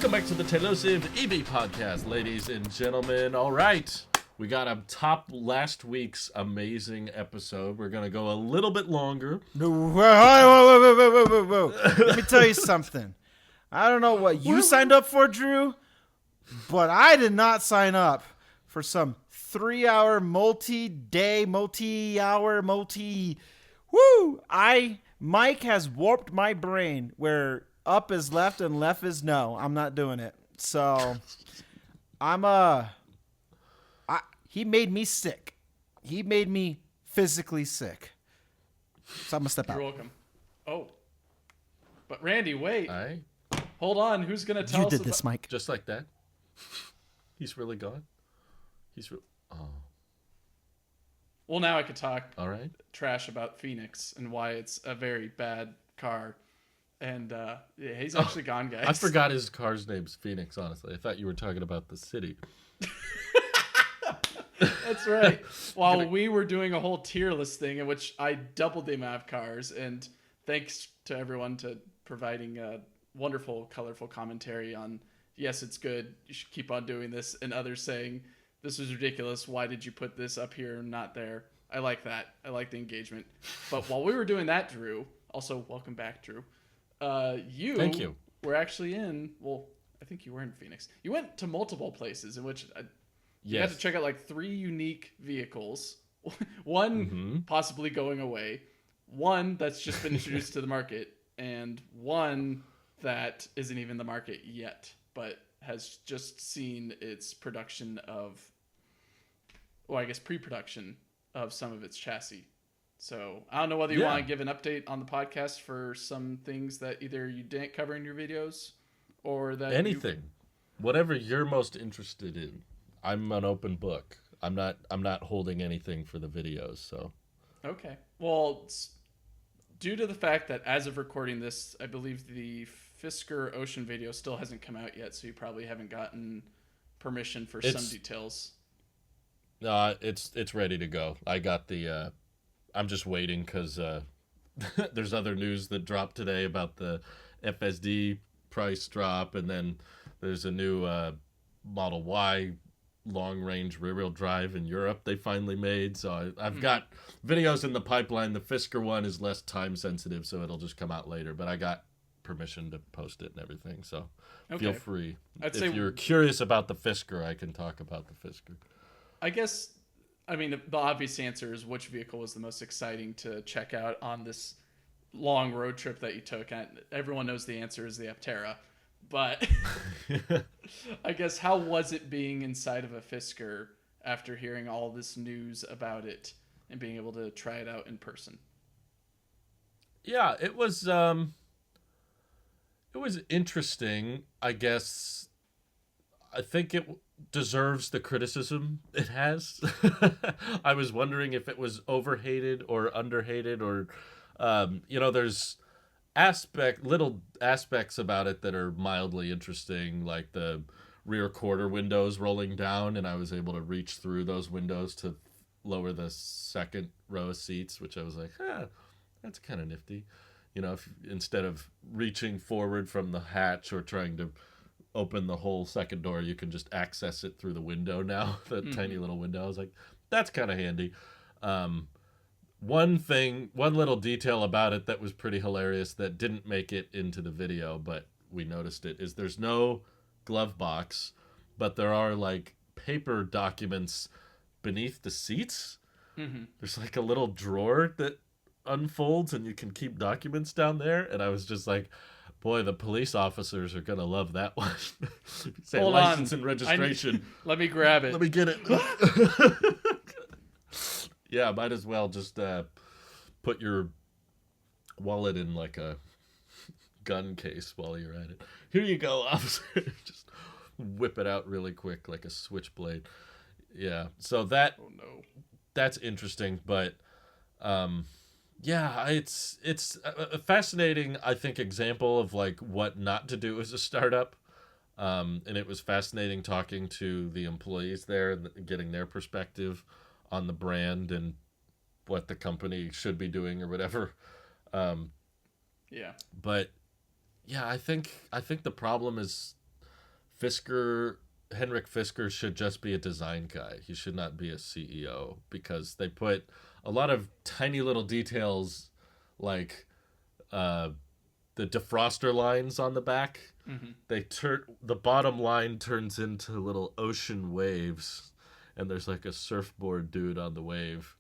Welcome back to the Telosive EV podcast, ladies and gentlemen. All right, we got to top last week's amazing episode. We're going to go a little bit longer. Whoa. Let me tell you something. I don't know what you signed up for, Drew, but I did not sign up for some 3-hour, Mike has warped my brain where up is left and left is no. I'm not doing it. So he made me sick. He made me physically sick. So I'm gonna step out. You're welcome. Oh, but Randy, wait. Aye. Hold on. Who's gonna tell us? You did this, Mike. Just like that. He's really gone. Oh. Well, now I could talk All right. trash about Phoenix and why it's a very bad car. And yeah, he's actually gone, guys. I forgot his car's name's Phoenix, honestly. I thought you were talking about the city. That's right. While we were doing a whole tier list thing in which I doubled the amount of cars, and thanks to everyone to providing a wonderful, colorful commentary on, yes, it's good, you should keep on doing this, and others saying, this is ridiculous, why did you put this up here and not there? I like that. I like the engagement. But while we were doing that, Drew, also welcome back, Drew, Thank you. were actually in, well, I think you were in Phoenix. You went to multiple places in which you had to check out like 3 unique vehicles. One possibly going away, one that's just been introduced to the market, and one that isn't even the market yet, but has just seen its production of, well, I guess pre-production of some of its chassis. So I don't know whether you want to give an update on the podcast for some things that either you didn't cover in your videos or that anything, whatever you're most interested in. I'm an open book. I'm not holding anything for the videos. So okay. Well, due to the fact that as of recording this, I believe the Fisker Ocean video still hasn't come out yet, so you probably haven't gotten permission for some details. No, it's ready to go. I got the. I'm just waiting because there's other news that dropped today about the FSD price drop, and then there's a new Model Y long-range rear-wheel drive in Europe they finally made. So I've got videos in the pipeline. The Fisker one is less time-sensitive, so it'll just come out later. But I got permission to post it and everything, so feel free. If you're curious about the Fisker, I can talk about the Fisker. I guess, I mean, the obvious answer is which vehicle was the most exciting to check out on this long road trip that you took. And everyone knows the answer is the Aptera. But I guess, how was it being inside of a Fisker after hearing all this news about it and being able to try it out in person? Yeah, it was interesting, I guess. I think it deserves the criticism it has. I was wondering if it was overhated or underhated, or there's little aspects about it that are mildly interesting, like the rear quarter windows rolling down, and I was able to reach through those windows to lower the second row of seats, which I was like, that's kind of nifty. If instead of reaching forward from the hatch or trying to open the whole second door, you can just access it through the window now, the tiny little window. I was like, that's kind of handy. One little detail about it that was pretty hilarious that didn't make it into the video, but we noticed it, is there's no glove box, but there are like paper documents beneath the seats. There's like a little drawer that unfolds and you can keep documents down there, and I was just like, boy, the police officers are gonna love that one. Say Hold license on. and registration. Let me grab it. Let me get it. Yeah, might as well just put your wallet in like a gun case while you're at it. Here you go, officer. Just whip it out really quick like a switchblade. Yeah, so that's interesting, but yeah, it's a fascinating, I think, example of like what not to do as a startup. And it was fascinating talking to the employees there and getting their perspective on the brand and what the company should be doing or whatever. Yeah. But yeah, I think the problem is Fisker, Henrik Fisker should just be a design guy. He should not be a CEO because they put a lot of tiny little details like uh, the defroster lines on the back. Mm-hmm. They turn the bottom line turns into little ocean waves, and there's like a surfboard dude on the wave,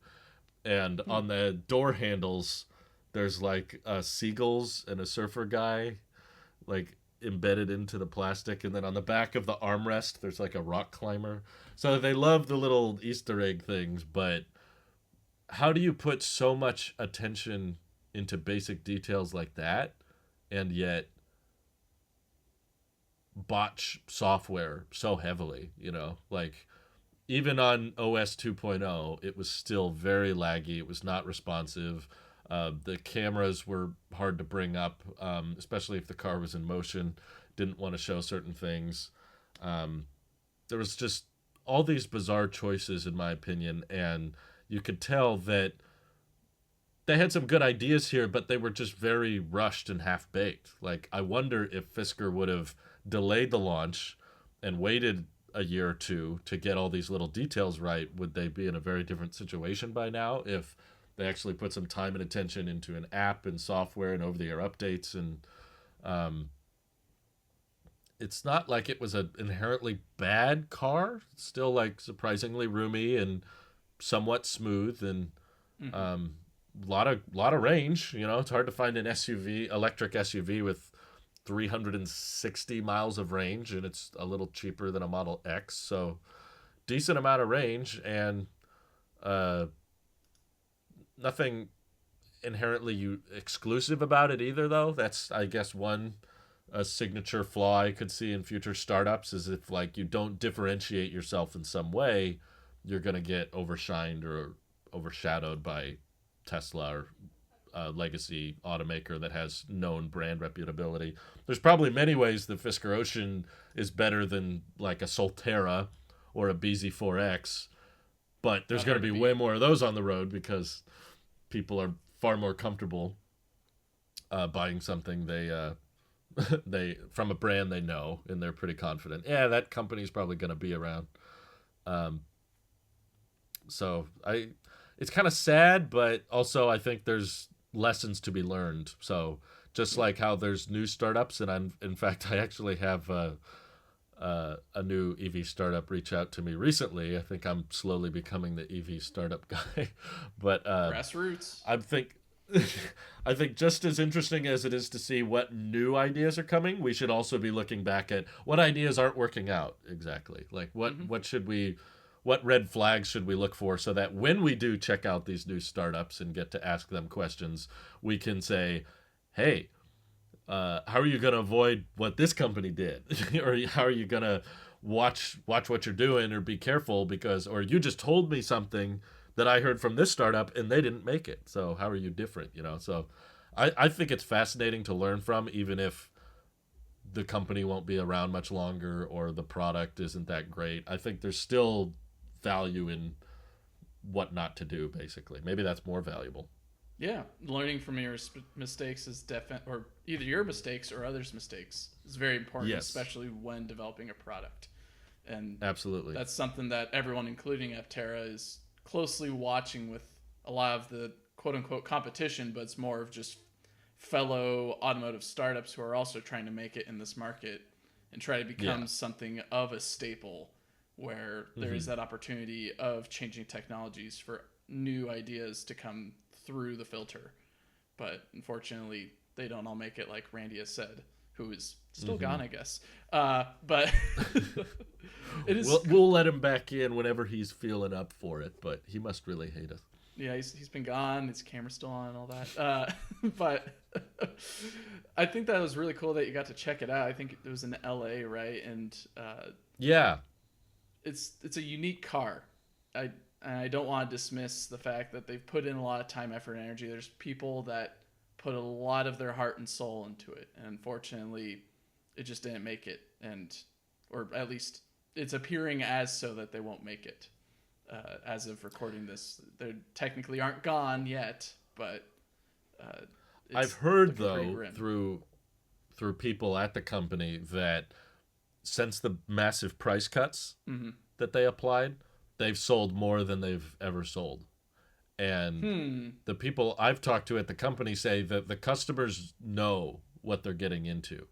and on the door handles there's like seagulls and a surfer guy like embedded into the plastic, and then on the back of the armrest there's like a rock climber. So they love the little Easter egg things, but how do you put so much attention into basic details like that and yet botch software so heavily, like even on OS 2.0 it was still very laggy, it was not responsive. The cameras were hard to bring up, especially if the car was in motion, didn't want to show certain things. There was just all these bizarre choices, in my opinion, and you could tell that they had some good ideas here, but they were just very rushed and half-baked. Like, I wonder if Fisker would have delayed the launch and waited a year or two to get all these little details right. Would they be in a very different situation by now if they actually put some time and attention into an app and software and over-the-air updates? And it's not like it was an inherently bad car. It's still like surprisingly roomy and somewhat smooth, and lot of range. It's hard to find an electric SUV with 360 miles of range, and it's a little cheaper than a Model X. So decent amount of range, and nothing inherently exclusive about it either, though. That's, I guess, one signature flaw I could see in future startups is if like you don't differentiate yourself in some way, you're going to get overshined or overshadowed by Tesla or legacy automaker that has known brand reputability. There's probably many ways the Fisker Ocean is better than like a Solterra or a BZ4X, but there's going to be way more of those on the road because people are far more comfortable buying something they from a brand they know, and they're pretty confident. Yeah, that company's probably going to be around. So it's kind of sad, but also I think there's lessons to be learned. So just like how there's new startups, and in fact I actually have a new EV startup reach out to me recently. I think I'm slowly becoming the EV startup guy. But grassroots. I think just as interesting as it is to see what new ideas are coming, we should also be looking back at what ideas aren't working out exactly. Like what red flags should we look for so that when we do check out these new startups and get to ask them questions, we can say, hey, how are you going to avoid what this company did? Or how are you going to watch what you're doing, or be careful because, or you just told me something that I heard from this startup and they didn't make it. So how are you different? So I think it's fascinating to learn from, even if the company won't be around much longer or the product isn't that great. I think there's still value in what not to do, basically. Maybe that's more valuable. Yeah, learning from your mistakes is or either your mistakes or others' mistakes is very important, yes, especially when developing a product. And absolutely, that's something that everyone, including Aptera, is closely watching with a lot of the quote-unquote competition, but it's more of just fellow automotive startups who are also trying to make it in this market and try to become something of a staple where there is that opportunity of changing technologies for new ideas to come through the filter. But unfortunately, they don't all make it, like Randy has said, who is still gone, I guess. But it is. We'll let him back in whenever he's feeling up for it, but he must really hate us. Yeah, he's been gone. His camera's still on and all that. But I think that was really cool that you got to check it out. I think it was in LA, right? And yeah, it's a unique car. I don't want to dismiss the fact that they've put in a lot of time, effort, and energy. There's people that put a lot of their heart and soul into it, and unfortunately, it just didn't make it. Or at least it's appearing as so that they won't make it. As of recording this, they technically aren't gone yet, but I've heard though through people at the company that since the massive price cuts Mm-hmm. that they applied, they've sold more than they've ever sold. And the people I've talked to at the company say that the customers know what they're getting into.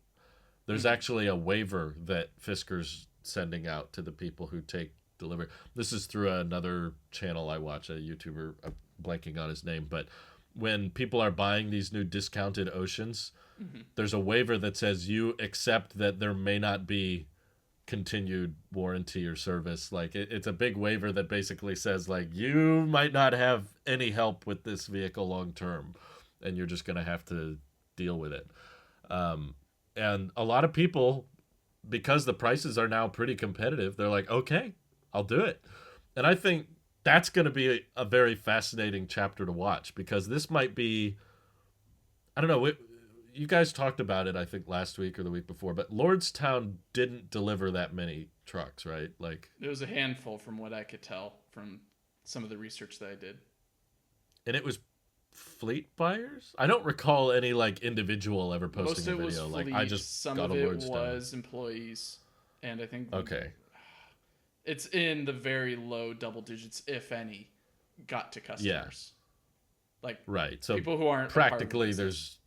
There's actually a waiver that Fisker's sending out to the people who take delivery. This is through another channel I watch, a YouTuber, I'm blanking on his name, but when people are buying these new discounted Oceans, there's a waiver that says you accept that there may not be continued warranty or service. Like it's a big waiver that basically says like you might not have any help with this vehicle long term, and you're just gonna have to deal with it. And a lot of people, because the prices are now pretty competitive, they're like, okay, I'll do it. And I think that's going to be a very fascinating chapter to watch, because this might be, I don't know, you guys talked about it, I think, last week or the week before, but Lordstown didn't deliver that many trucks, right? Like, it was a handful from what I could tell from some of the research that I did. And it was fleet buyers? I don't recall any like individual ever posting a video. Most of it was Like fleet, I just some got of a it Lordstown. was employees, and I think Okay. it's in the very low double digits, if any, got to customers. Like Right. So people who aren't practically there's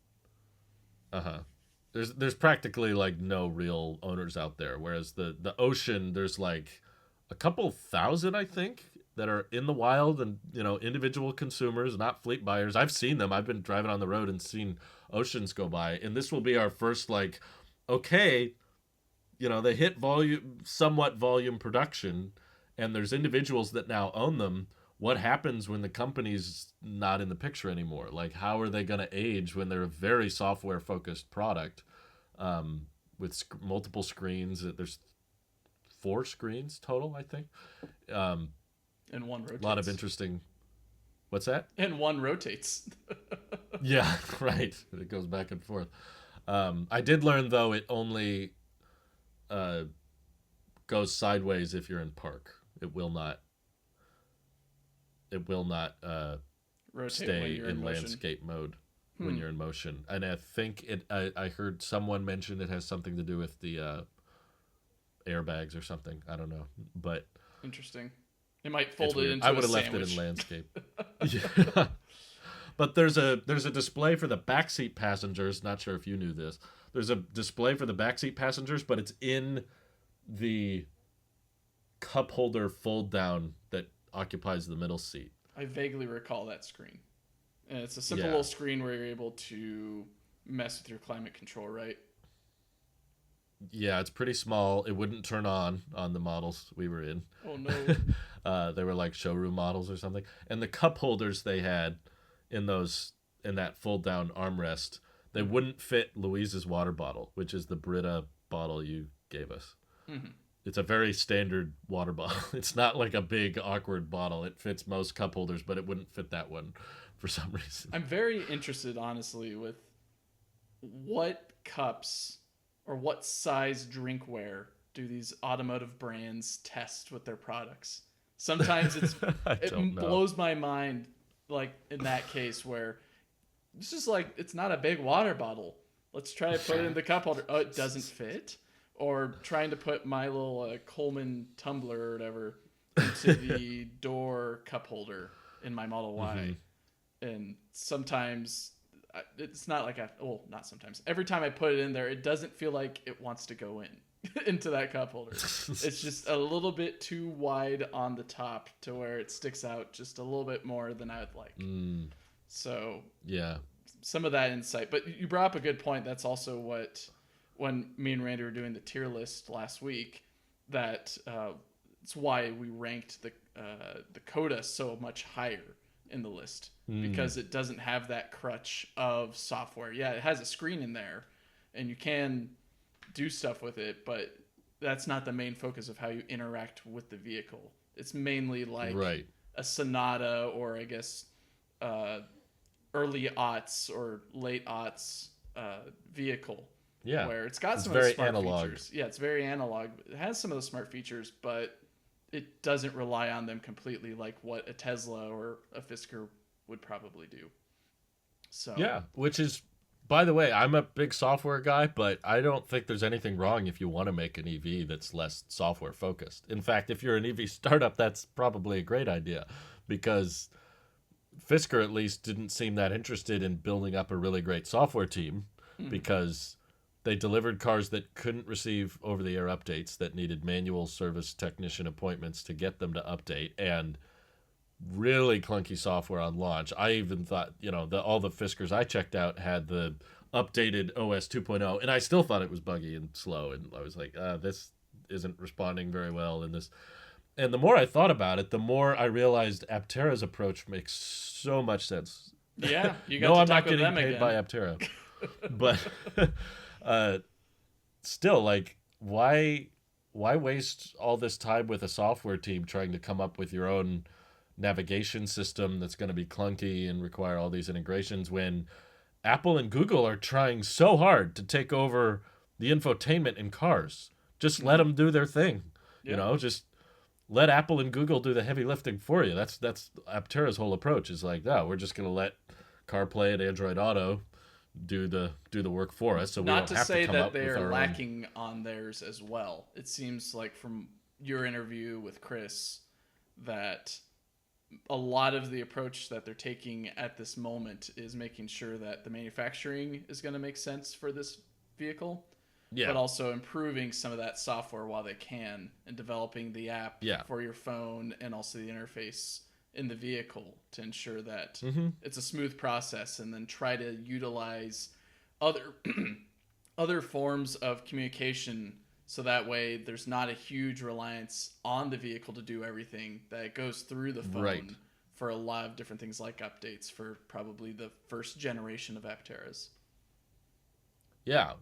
there's practically like no real owners out there, whereas the Ocean, there's like a couple thousand, I think, that are in the wild, and individual consumers, not fleet buyers. I've seen them. I've been driving on the road and seen Oceans go by, and this will be our first like, okay, they hit somewhat volume production, and there's individuals that now own them. What happens when the company's not in the picture anymore? Like, how are they going to age when they're a very software focused product, with multiple screens? There's 4 screens total, I think. And one rotates. A lot of interesting. What's that? And one rotates. Yeah, right. It goes back and forth. I did learn, though, it only goes sideways if you're in park. It will not. It will not stay in landscape mode when you're in motion. And I think I heard someone mention it has something to do with the airbags or something. I don't know, but interesting. It might fold it into I would a have left sandwich. it in landscape. Yeah. But there's a display for the backseat passengers. Not sure if you knew this. There's a display for the backseat passengers, but it's in the cup holder fold down that occupies the middle seat. I vaguely recall that screen. And it's a simple little screen where you're able to mess with your climate control, right? Yeah, it's pretty small. It wouldn't turn on the models we were in. Oh, no. They were like showroom models or something. And the cup holders they had in that fold down armrest, they wouldn't fit Louise's water bottle, which is the Brita bottle you gave us. Mm-hmm. It's a very standard water bottle. It's not like a big awkward bottle. It fits most cup holders, but it wouldn't fit that one for some reason. I'm very interested, honestly, with what cups or what size drinkware do these automotive brands test with their products. Sometimes it blows my mind, like in that case where it's just like, it's not a big water bottle. Let's try to put it in the cup holder. Oh, it doesn't fit. Or trying to put my little Coleman tumbler or whatever into the door cup holder in my Model Y. And sometimes it's not like not sometimes. Every time I put it in there, it doesn't feel like it wants to go in into that cup holder. It's just a little bit too wide on the top to where it sticks out just a little bit more than I would like. So yeah, some of that insight. But you brought up a good point. That's also what, when me and Randy were doing the tier list last week, that it's why we ranked the Coda so much higher in the list, because it doesn't have that crutch of software. Yeah, it has a screen in there, and you can do stuff with it, but that's not the main focus of how you interact with the vehicle. It's mainly like a Sonata, or I guess early aughts or late aughts vehicle. Yeah, where it's got some of the smart features. Yeah, it's very analog. It has some of the smart features, but it doesn't rely on them completely like what a Tesla or a Fisker would probably do. So yeah, which is by the way, I'm a big software guy, but I don't think there's anything wrong if you want to make an EV that's less software focused. In fact, if you're an EV startup, that's probably a great idea, because Fisker at least didn't seem that interested in building up a really great software team, because they delivered cars that couldn't receive over-the-air updates, that needed manual service technician appointments to get them to update, and really clunky software on launch. I even thought, all the Fiskers I checked out had the updated OS 2.0, and I still thought it was buggy and slow. And I was like, this isn't responding very well in this. And the more I thought about it, the more I realized Aptera's approach makes so much sense. Yeah, you got no, to I'm talk not with getting them paid again. by Aptera, but still, like, why waste all this time with a software team trying to come up with your own navigation system that's going to be clunky and require all these integrations, when Apple and Google are trying so hard to take over the infotainment in cars? Just let them do their thing. Yeah. Just let Apple and Google do the heavy lifting for you. That's Aptera's whole approach, is like, no, we're just going to let CarPlay and Android Auto do the work for us, so we Not don't to have say to come that up with they're our own. lacking on theirs as well. It seems like from your interview with Chris that a lot of the approach that they're taking at this moment is making sure that the manufacturing is going to make sense for this vehicle, but also improving some of that software while they can, and developing the app for your phone and also the interface in the vehicle to ensure that it's a smooth process, and then try to utilize other other forms of communication, so that way there's not a huge reliance on the vehicle to do everything, that it goes through the phone for a lot of different things, like updates for probably the first generation of Apteras. Yeah,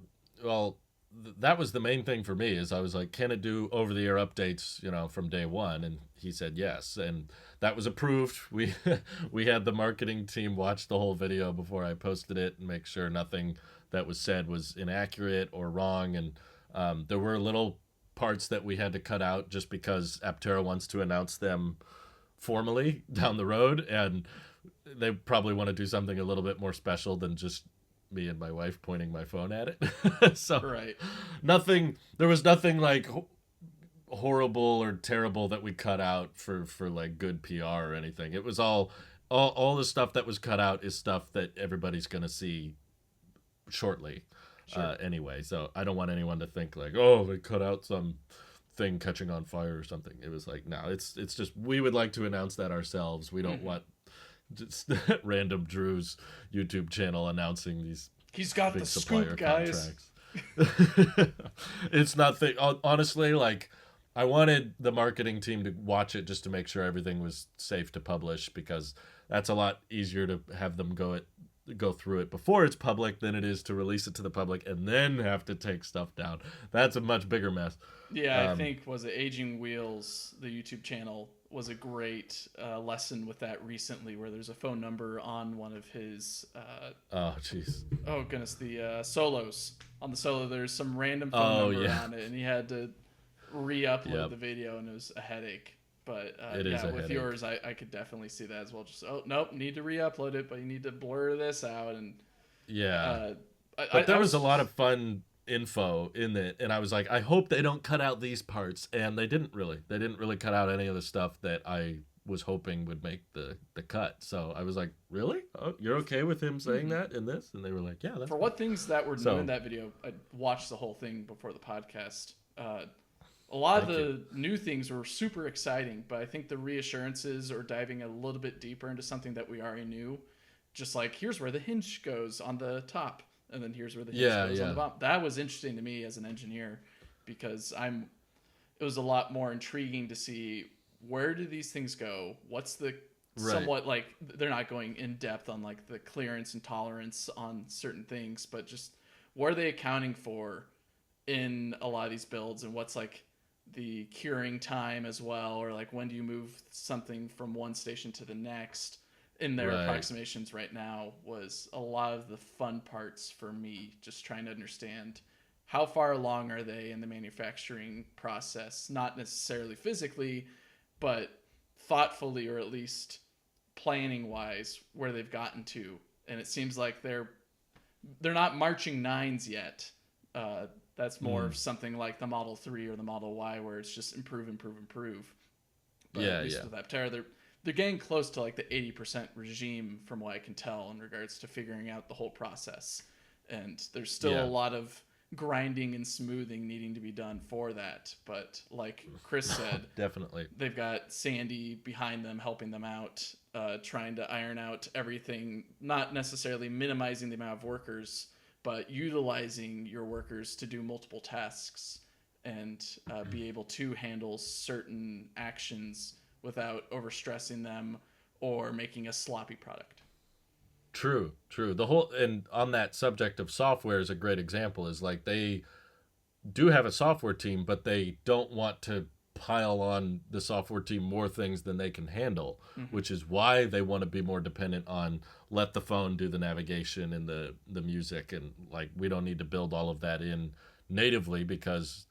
well, that was the main thing for me, is I was like, can it do over-the-air updates, from day one? And he said yes, and that was approved. We we had the marketing team watch the whole video before I posted it and make sure nothing that was said was inaccurate or wrong. And there were little parts that we had to cut out just because Aptera wants to announce them formally down the road, and they probably want to do something a little bit more special than just me and my wife pointing my phone at it. So there was nothing like horrible or terrible that we cut out for like good PR or anything. It was all the stuff that was cut out is stuff that everybody's going to see shortly. Anyway, so I don't want anyone to think like, oh, they cut out some thing catching on fire or something. It was like, no, it's just, we would like to announce that ourselves. We don't want just random Drew's YouTube channel announcing these He's got big the supplier scoop, guys. contracts. It's not honestly, like, I wanted the marketing team to watch it just to make sure everything was safe to publish, because that's a lot easier to have them go through it before it's public than it is to release it to the public and then have to take stuff down. That's a much bigger mess. Yeah, I think, was it Aging Wheels, the YouTube channel, was a great lesson with that recently, where there's a phone number on one of his oh jeez, oh goodness, the Solos. On the Solo, there's some random phone number on it, and he had to re-upload the video, and it was a headache. But with headache. yours, I could definitely see that as well. Just, oh nope, need to re-upload it, but you need to blur this out. And but there was a lot of fun info in it, and I was like, I hope they don't cut out these parts, and they didn't really cut out any of the stuff that I was hoping would make the cut. So I was like, really? Oh, you're okay with him saying that in this? And they were like, yeah, that's for fine. What things that were new in that video. I watched the whole thing before the podcast. A lot of the new things were super exciting, but I think the reassurances, or diving a little bit deeper into something that we already knew, just like, here's where the hinge goes on the top, and then here's where the hinge goes on the bottom. That was interesting to me as an engineer, because it was a lot more intriguing to see, where do these things go? What's the somewhat, like, they're not going in depth on like the clearance and tolerance on certain things, but just what are they accounting for in a lot of these builds, and what's like the curing time as well, or like when do you move something from one station to the next in their approximations right now, was a lot of the fun parts for me, just trying to understand how far along are they in the manufacturing process, not necessarily physically, but thoughtfully, or at least planning wise, where they've gotten to. And it seems like they're they're not marching nines yet. That's more of something like the Model 3 or the Model Y, where it's just improve, improve, improve. But at least with Aptera, they're getting close to like the 80% regime, from what I can tell, in regards to figuring out the whole process. And there's still a lot of grinding and smoothing needing to be done for that. But like Chris said, definitely, they've got Sandy behind them helping them out, trying to iron out everything, not necessarily minimizing the amount of workers, but utilizing your workers to do multiple tasks and be able to handle certain actions without overstressing them or making a sloppy product. True. The whole, and on that subject of software is a great example, is like they do have a software team, but they don't want to pile on the software team more things than they can handle, which is why they want to be more dependent on let the phone do the navigation and the music, and like we don't need to build all of that in natively because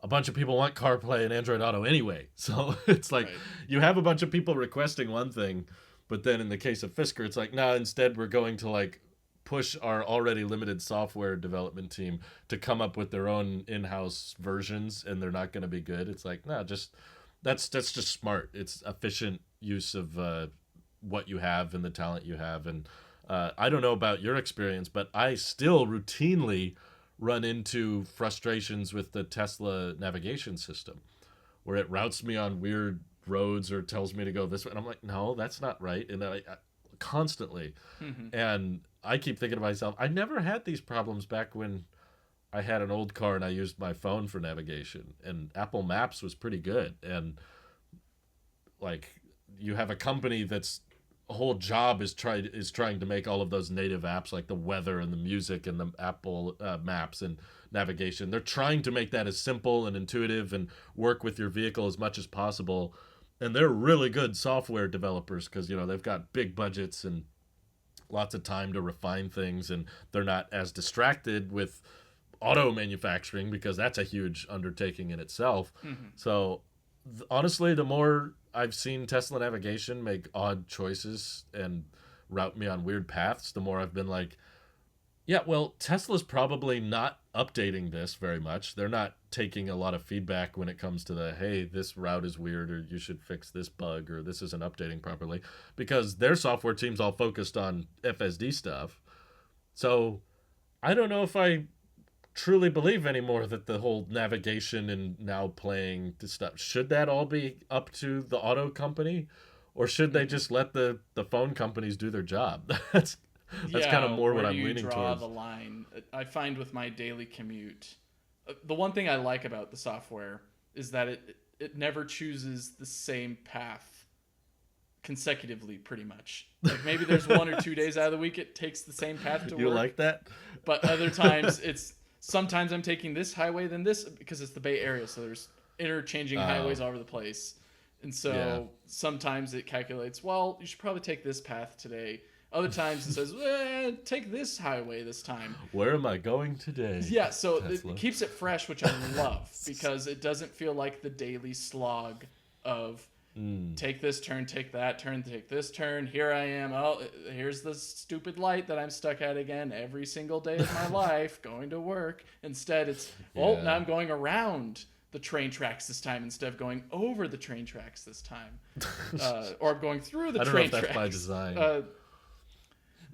a bunch of people want CarPlay and Android Auto anyway. So it's like you have a bunch of people requesting one thing, but then in the case of Fisker, it's like, nah, instead we're going to like push our already limited software development team to come up with their own in-house versions, and they're not going to be good. It's like, nah, just that's just smart. It's efficient use of what you have and the talent you have. And I don't know about your experience, but I still routinely run into frustrations with the Tesla navigation system where it routes me on weird roads or tells me to go this way, and I'm like, no, that's not right. And I constantly and I keep thinking to myself, I never had these problems back when I had an old car and I used my phone for navigation, and Apple Maps was pretty good. And like, you have a company that's whole job is trying to make all of those native apps like the weather and the music and the Apple Maps and navigation. They're trying to make that as simple and intuitive and work with your vehicle as much as possible. And they're really good software developers because, you know, they've got big budgets and lots of time to refine things, and they're not as distracted with auto manufacturing because that's a huge undertaking in itself. So honestly, the more I've seen Tesla navigation make odd choices and route me on weird paths, the more I've been like, yeah, well, Tesla's probably not updating this very much. They're not taking a lot of feedback when it comes to the, hey, this route is weird, or you should fix this bug, or this isn't updating properly, because their software team's all focused on FSD stuff. So I don't know if I truly believe anymore that the whole navigation and now playing the stuff, should that all be up to the auto company, or should they just let the phone companies do their job? That's kind of more what I'm leaning towards. Where do you draw the line? I find with my daily commute, the one thing I like about the software is that it never chooses the same path consecutively, pretty much. Like maybe there's 1 or 2 days out of the week it takes the same path to work. You like that? But other times sometimes I'm taking this highway than this, because it's the Bay Area, so there's interchanging highways all over the place. And so sometimes it calculates, well, you should probably take this path today. Other times it says, take this highway this time. Where am I going today? Yeah, so Tesla. It keeps it fresh, which I love, because it doesn't feel like the daily slog of take this turn, take that turn, take this turn. Here I am. Oh, here's the stupid light that I'm stuck at again every single day of my life going to work. Instead, it's, now I'm going around the train tracks this time instead of going over the train tracks this time. Or I'm going through the train tracks. I don't know if that's by design.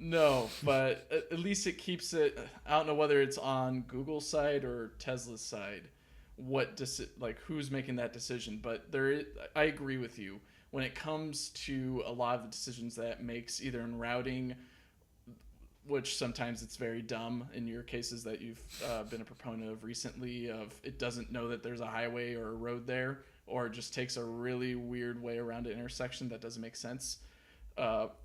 No, but at least it keeps it. I don't know whether it's on Google's side or Tesla's side, who's making that decision. But I agree with you when it comes to a lot of the decisions that it makes, either in routing, which sometimes it's very dumb in your cases that you've been a proponent of recently, of it doesn't know that there's a highway or a road there, or it just takes a really weird way around an intersection that doesn't make sense.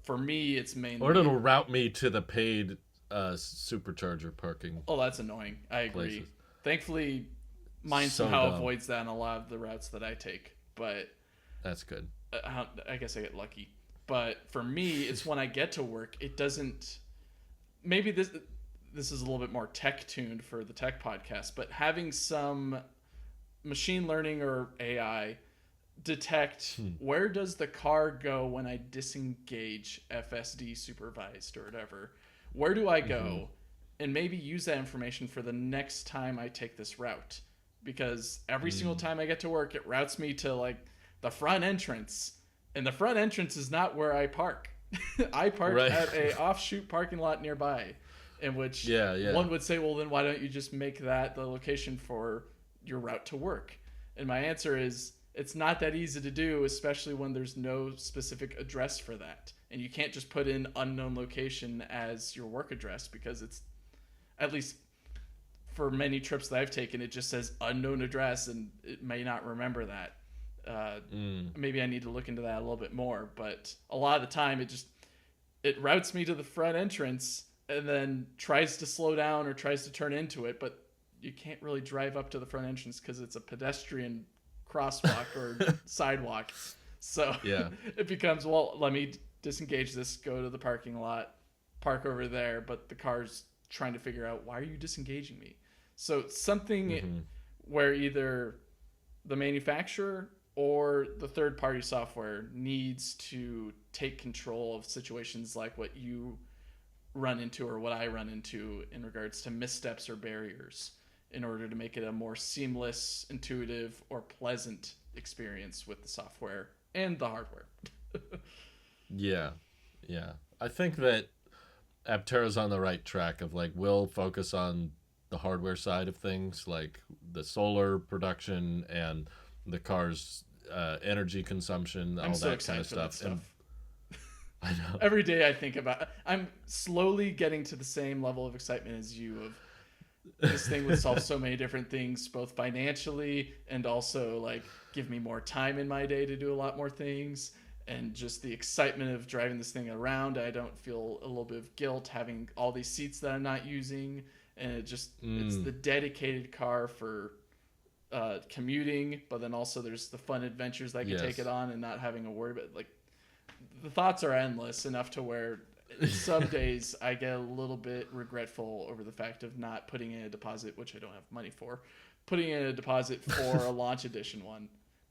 For me, it's mainly... Or it'll route me to the paid supercharger parking. Oh, that's annoying. I agree. Places. Thankfully, mine somehow avoids that on a lot of the routes that I take. But that's good. I guess I get lucky. But for me, it's when I get to work, it doesn't... Maybe this is a little bit more tech-tuned for the tech podcast, but having some machine learning or AI detect where does the car go when I disengage FSD supervised or whatever. Where do I go? and maybe use that information for the next time I take this route. Because every single time I get to work, it routes me to like the front entrance, and the front entrance is not where I park. I park at a offshoot parking lot nearby, in which one would say, well, then why don't you just make that the location for your route to work? And my answer is, it's not that easy to do, especially when there's no specific address for that. And you can't just put in unknown location as your work address, because it's, at least for many trips that I've taken, it just says unknown address, and it may not remember that. Maybe I need to look into that a little bit more, but a lot of the time it routes me to the front entrance and then tries to slow down or tries to turn into it, but you can't really drive up to the front entrance because it's a pedestrian crosswalk or sidewalk. So it becomes, well, let me disengage this, go to the parking lot, park over there, but the car's trying to figure out, why are you disengaging me? So something where either the manufacturer or the third-party software needs to take control of situations like what you run into or what I run into in regards to missteps or barriers, in order to make it a more seamless, intuitive, or pleasant experience with the software and the hardware. Yeah. I think that Aptera's on the right track of like, we'll focus on the hardware side of things, like the solar production and the car's energy consumption, all that kind of stuff. And I know. Every day I think about, I'm slowly getting to the same level of excitement as you, of this thing would solve so many different things, both financially and also like give me more time in my day to do a lot more things. And just the excitement of driving this thing around. I don't feel a little bit of guilt having all these seats that I'm not using. And it just, it's the dedicated car for commuting, but then also there's the fun adventures that I can take it on and not having a worry about, like, the thoughts are endless enough to where some days I get a little bit regretful over the fact of not putting in a deposit, which I don't have money for, putting in a deposit for a launch edition one.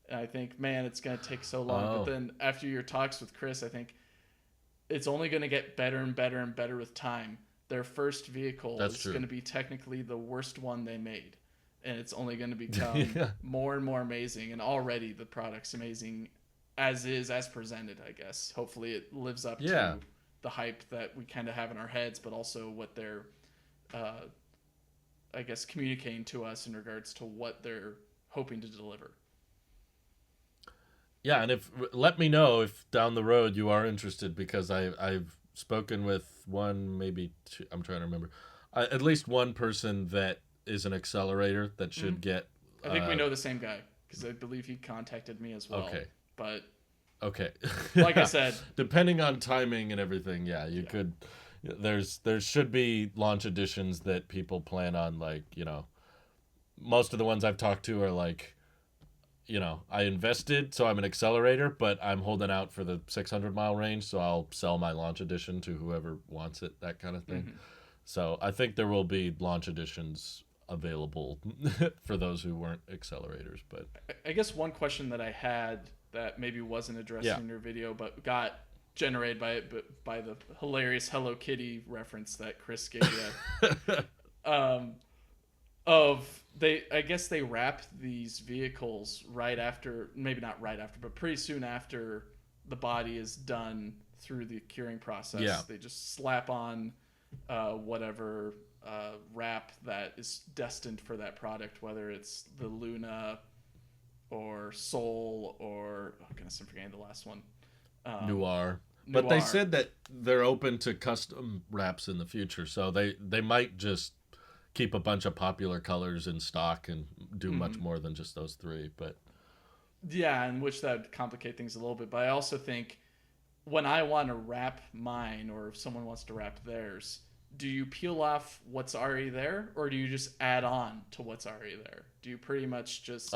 And I think, man, it's going to take so long. But then after your talks with Chris, I think it's only going to get better and better and better with time. Their first vehicle is going to be technically the worst one they made. And it's only going to become more and more amazing. And already the product's amazing as is, as presented, I guess. Hopefully it lives up to the hype that we kind of have in our heads, but also what they're, I guess, communicating to us in regards to what they're hoping to deliver. Yeah, and let me know if down the road you are interested, because I've spoken with one, maybe two, I'm trying to remember, at least one person that is an accelerator that should get. I think we know the same guy, because I believe he contacted me as well. Okay. But like I said, depending on timing and everything, you could. There should be launch editions that people plan on, like, most of the ones I've talked to are like, I invested, so I'm an accelerator, but I'm holding out for the 600-mile range, so I'll sell my launch edition to whoever wants it, that kind of thing. Mm-hmm. So I think there will be launch editions available for those who weren't accelerators. But I guess one question that I had that maybe wasn't addressed in your video, but got generated by the hilarious Hello Kitty reference that Chris gave you. I guess they wrap these vehicles right after, maybe not right after, but pretty soon after the body is done through the curing process. Yeah. They just slap on whatever wrap that is destined for that product, whether it's the Luna or Soul or, oh goodness, I'm forgetting the last one. Noir. But they said that they're open to custom wraps in the future, so they might just keep a bunch of popular colors in stock and do much more than just those three. But yeah, and which that would complicate things a little bit. But I also think when I want to wrap mine, or if someone wants to wrap theirs, do you peel off what's already there, or do you just add on to what's already there? Do you pretty much just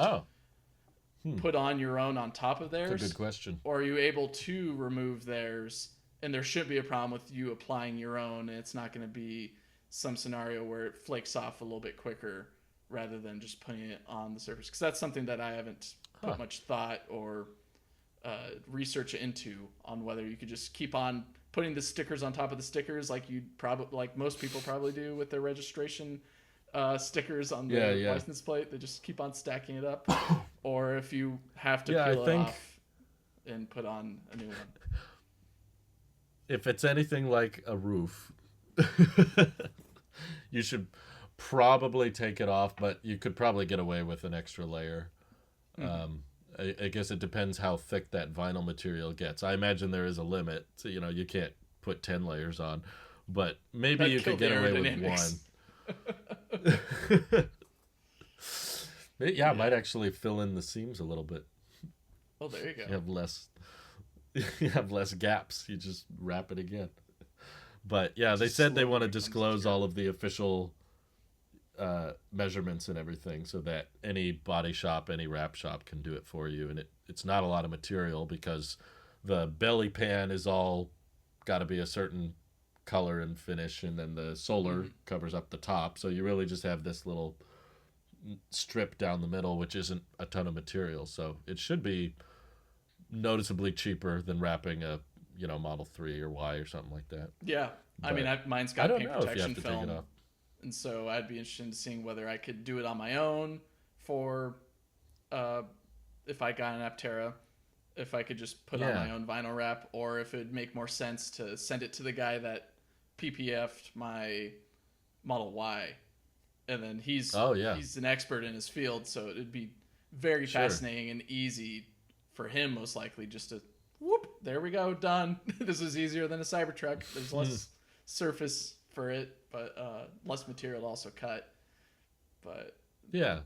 put on your own on top of theirs? That's a good question. Or are you able to remove theirs, and there should be a problem with you applying your own, and it's not going to be some scenario where it flakes off a little bit quicker rather than just putting it on the surface? Because that's something that I haven't put much thought or research into on whether you could just keep on putting the stickers on top of the stickers like most people probably do with their registration stickers on the license plate. They just keep on stacking it up, or if you have to peel it off and put on a new one. If it's anything like a roof, you should probably take it off, but you could probably get away with an extra layer. I guess it depends how thick that vinyl material gets. I imagine there is a limit. So, you can't put 10 layers on, but maybe you could get away with one. Yeah, it might actually fill in the seams a little bit. Oh, there you go. You have less gaps. You just wrap it again. But yeah, they said they want to disclose all of the official measurements and everything, so that any body shop, any wrap shop can do it for you. And it's not a lot of material, because the belly pan is all got to be a certain color and finish, and then the solar covers up the top. So you really just have this little strip down the middle, which isn't a ton of material. So it should be noticeably cheaper than wrapping a Model 3 or Y or something like that. Yeah, But I mean, mine's got paint protection to film, take it off. and so I'd be interested in seeing whether I could do it on my own for if I got an Aptera, if I could just put on my own vinyl wrap, or if it'd make more sense to send it to the guy that PPF'd my Model Y, and then he's an expert in his field, so it'd be very fascinating and easy for him, most likely, just to whoop, there we go, done. This is easier than a Cybertruck. There's less surface for it, but less material to also cut. But yeah,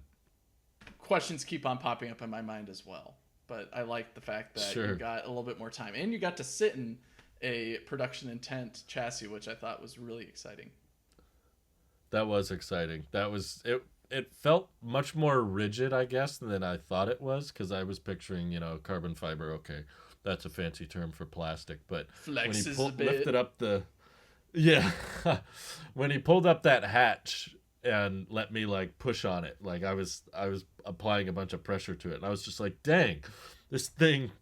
questions keep on popping up in my mind as well. But I like the fact that you got a little bit more time, and you got to sit in a production intent chassis, which I thought was really exciting. That was exciting. That was it. It felt much more rigid, I guess, than I thought it was, because I was picturing, carbon fiber. Okay, that's a fancy term for plastic, but when he lifted up the, when he pulled up that hatch and let me push on it, I was applying a bunch of pressure to it, and I was just like, dang, this thing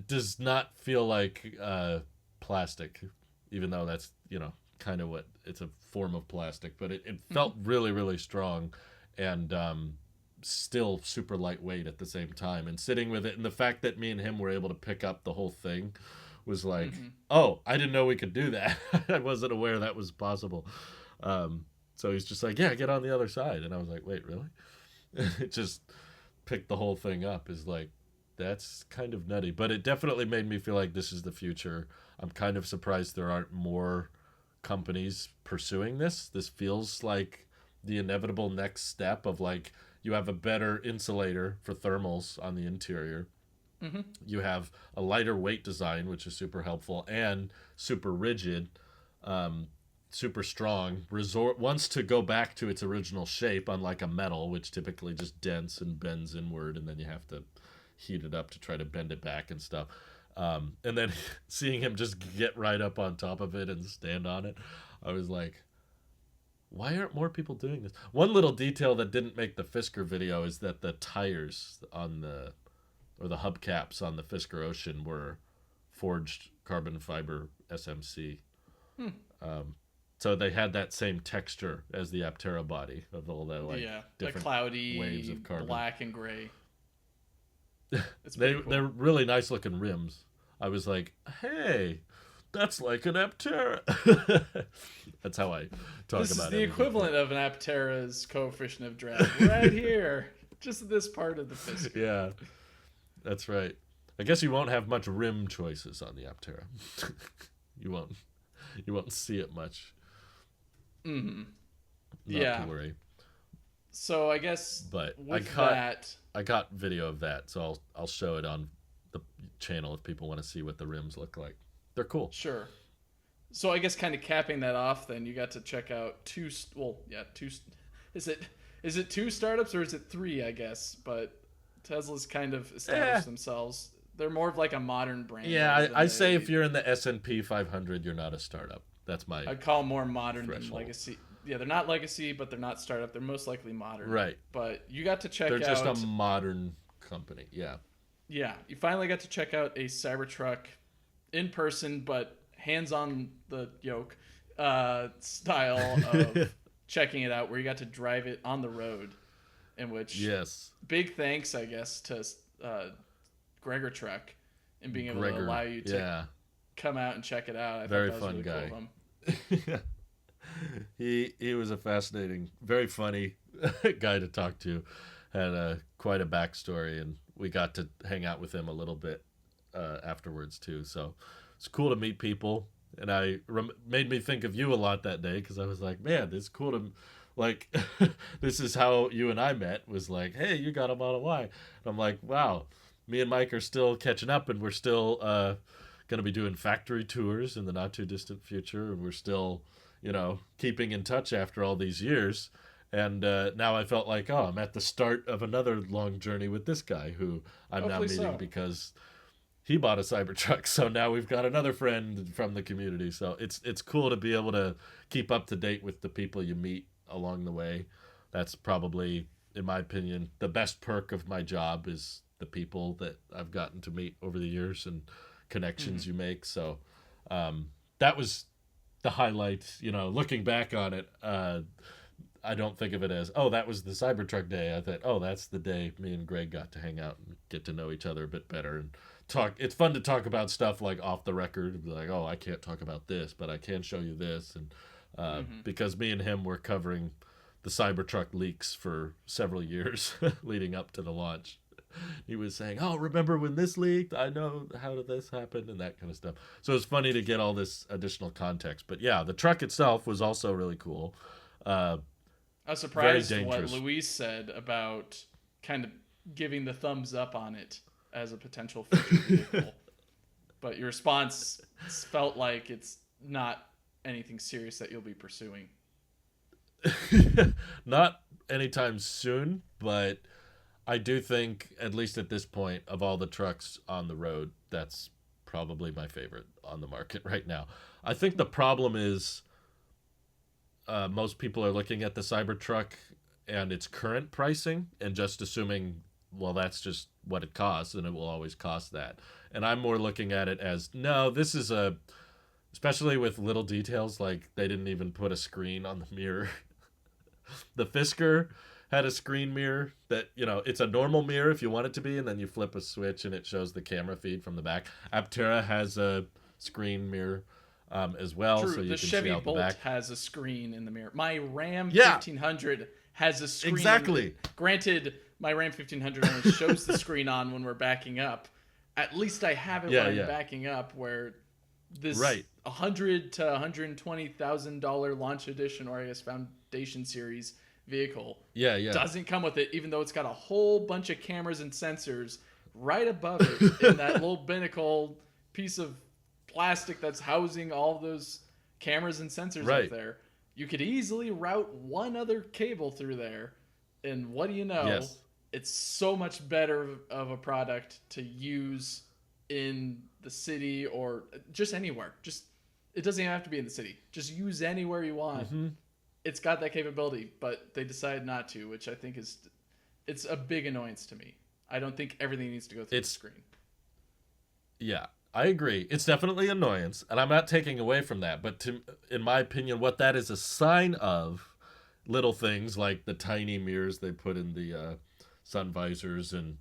does not feel like plastic, even though that's kind of what it's a form of plastic, but it felt really, really strong, and still super lightweight at the same time. And sitting with it, and the fact that me and him were able to pick up the whole thing was like, oh, I didn't know we could do that. I wasn't aware that was possible. So he's just like, yeah, get on the other side. And I was like, wait, really? It just picked the whole thing up. Is like, that's kind of nutty. But it definitely made me feel like this is the future. I'm kind of surprised there aren't more companies pursuing this. This feels like the inevitable next step of you have a better insulator for thermals on the interior. You have a lighter weight design, which is super helpful, and super rigid, super strong. Wants to go back to its original shape, unlike a metal, which typically just dents and bends inward, and then you have to heat it up to try to bend it back and stuff. And then seeing him just get right up on top of it and stand on it, I was like, why aren't more people doing this? One little detail that didn't make the Fisker video is that the tires on the hubcaps on the Fisker Ocean were forged carbon fiber SMC. So they had that same texture as the Aptera body of all that different cloudy waves of carbon, black and gray. They're really nice looking rims. I was like, hey, that's like an Aptera. That's how I talk about it. This is the equivalent of an Aptera's coefficient of drag right here. Just this part of the Fisker. Yeah, that's right. I guess you won't have much rim choices on the Aptera. You won't see it much. Not to worry. So I guess, but I got video of that, so I'll show it on the channel if people want to see what the rims look like. They're cool. Sure. So I guess kind of capping that off, then you got to check out two. Is it two startups or is it three? I guess, but Tesla's kind of established themselves. They're more of like a modern brand. Yeah, I say if you're in the S&P 500, you're not a startup. That's my. I'd call them more modern than legacy. Yeah, they're not legacy, but they're not startup. They're most likely modern. Right. But you got to check out. They're just a modern company. Yeah. Yeah, you finally got to check out a Cybertruck in person, but hands on the yoke style of checking it out, where you got to drive it on the road. In which, Yes. big thanks, I guess, to Gregor Truck and being able to Gregor. allow you to come out and check it out. I Very thought that was fun really guy. cool of him. He was a fascinating, very funny guy to talk to. Had quite a backstory, and we got to hang out with him a little bit afterwards too. So it's cool to meet people, and made me think of you a lot that day, because I was like, man, it's cool to like. This is how you and I met. Was like, hey, you got a Model Y. And I'm like, wow, me and Mike are still catching up, and we're still going to be doing factory tours in the not too distant future, and we're still, keeping in touch after all these years. And now I felt like, oh, I'm at the start of another long journey with this guy who I'm Hopefully now meeting so. because he bought a Cybertruck. So now we've got another friend from the community. So it's cool to be able to keep up to date with the people you meet along the way. That's probably, in my opinion, the best perk of my job is the people that I've gotten to meet over the years and connections you make. So that was the highlight. Looking back on it, I don't think of it as, oh, that was the Cybertruck day. I thought, oh, that's the day me and Greg got to hang out and get to know each other a bit better and talk. It's fun to talk about stuff like off the record and be like, oh, I can't talk about this, but I can show you this. And because me and him were covering the Cybertruck leaks for several years leading up to the launch. He was saying, oh, remember when this leaked? I know how did this happen, and that kind of stuff. So it's funny to get all this additional context. But yeah, the truck itself was also really cool. I was surprised Very what dangerous. Luis said about kind of giving the thumbs up on it as a potential future vehicle. But your response felt like it's not anything serious that you'll be pursuing. Not anytime soon, but I do think, at least at this point, of all the trucks on the road, that's probably my favorite on the market right now. I think the problem is most people are looking at the Cybertruck and its current pricing and just assuming, well, that's just what it costs and it will always cost that. And I'm more looking at it as, no, this is especially with little details, like they didn't even put a screen on the mirror. The Fisker had a screen mirror that, it's a normal mirror if you want it to be, and then you flip a switch and it shows the camera feed from the back. Aptera has a screen mirror as well, True, so you the can Chevy see out Bolt the back. has a screen in the mirror. My Ram Yeah. 1500 has a screen. Exactly. Granted, my Ram 1500 only shows the screen on when we're backing up. At least I have it when I'm backing up, where this Right. $100,000 to $120,000 launch edition, or I guess Foundation Series vehicle doesn't come with it, even though it's got a whole bunch of cameras and sensors right above it in that little binnacle piece of plastic that's housing all those cameras and sensors up there. You could easily route one other cable through there, and what do you know? Yes. It's so much better of a product to use in the city or just anywhere. It doesn't even have to be in the city. Just use anywhere you want. Mm-hmm. It's got that capability, but they decided not to, which I think it's a big annoyance to me. I don't think everything needs to go through the screen. Yeah, I agree. It's definitely annoyance, and I'm not taking away from that. But in my opinion, what that is a sign of, little things like the tiny mirrors they put in the sun visors and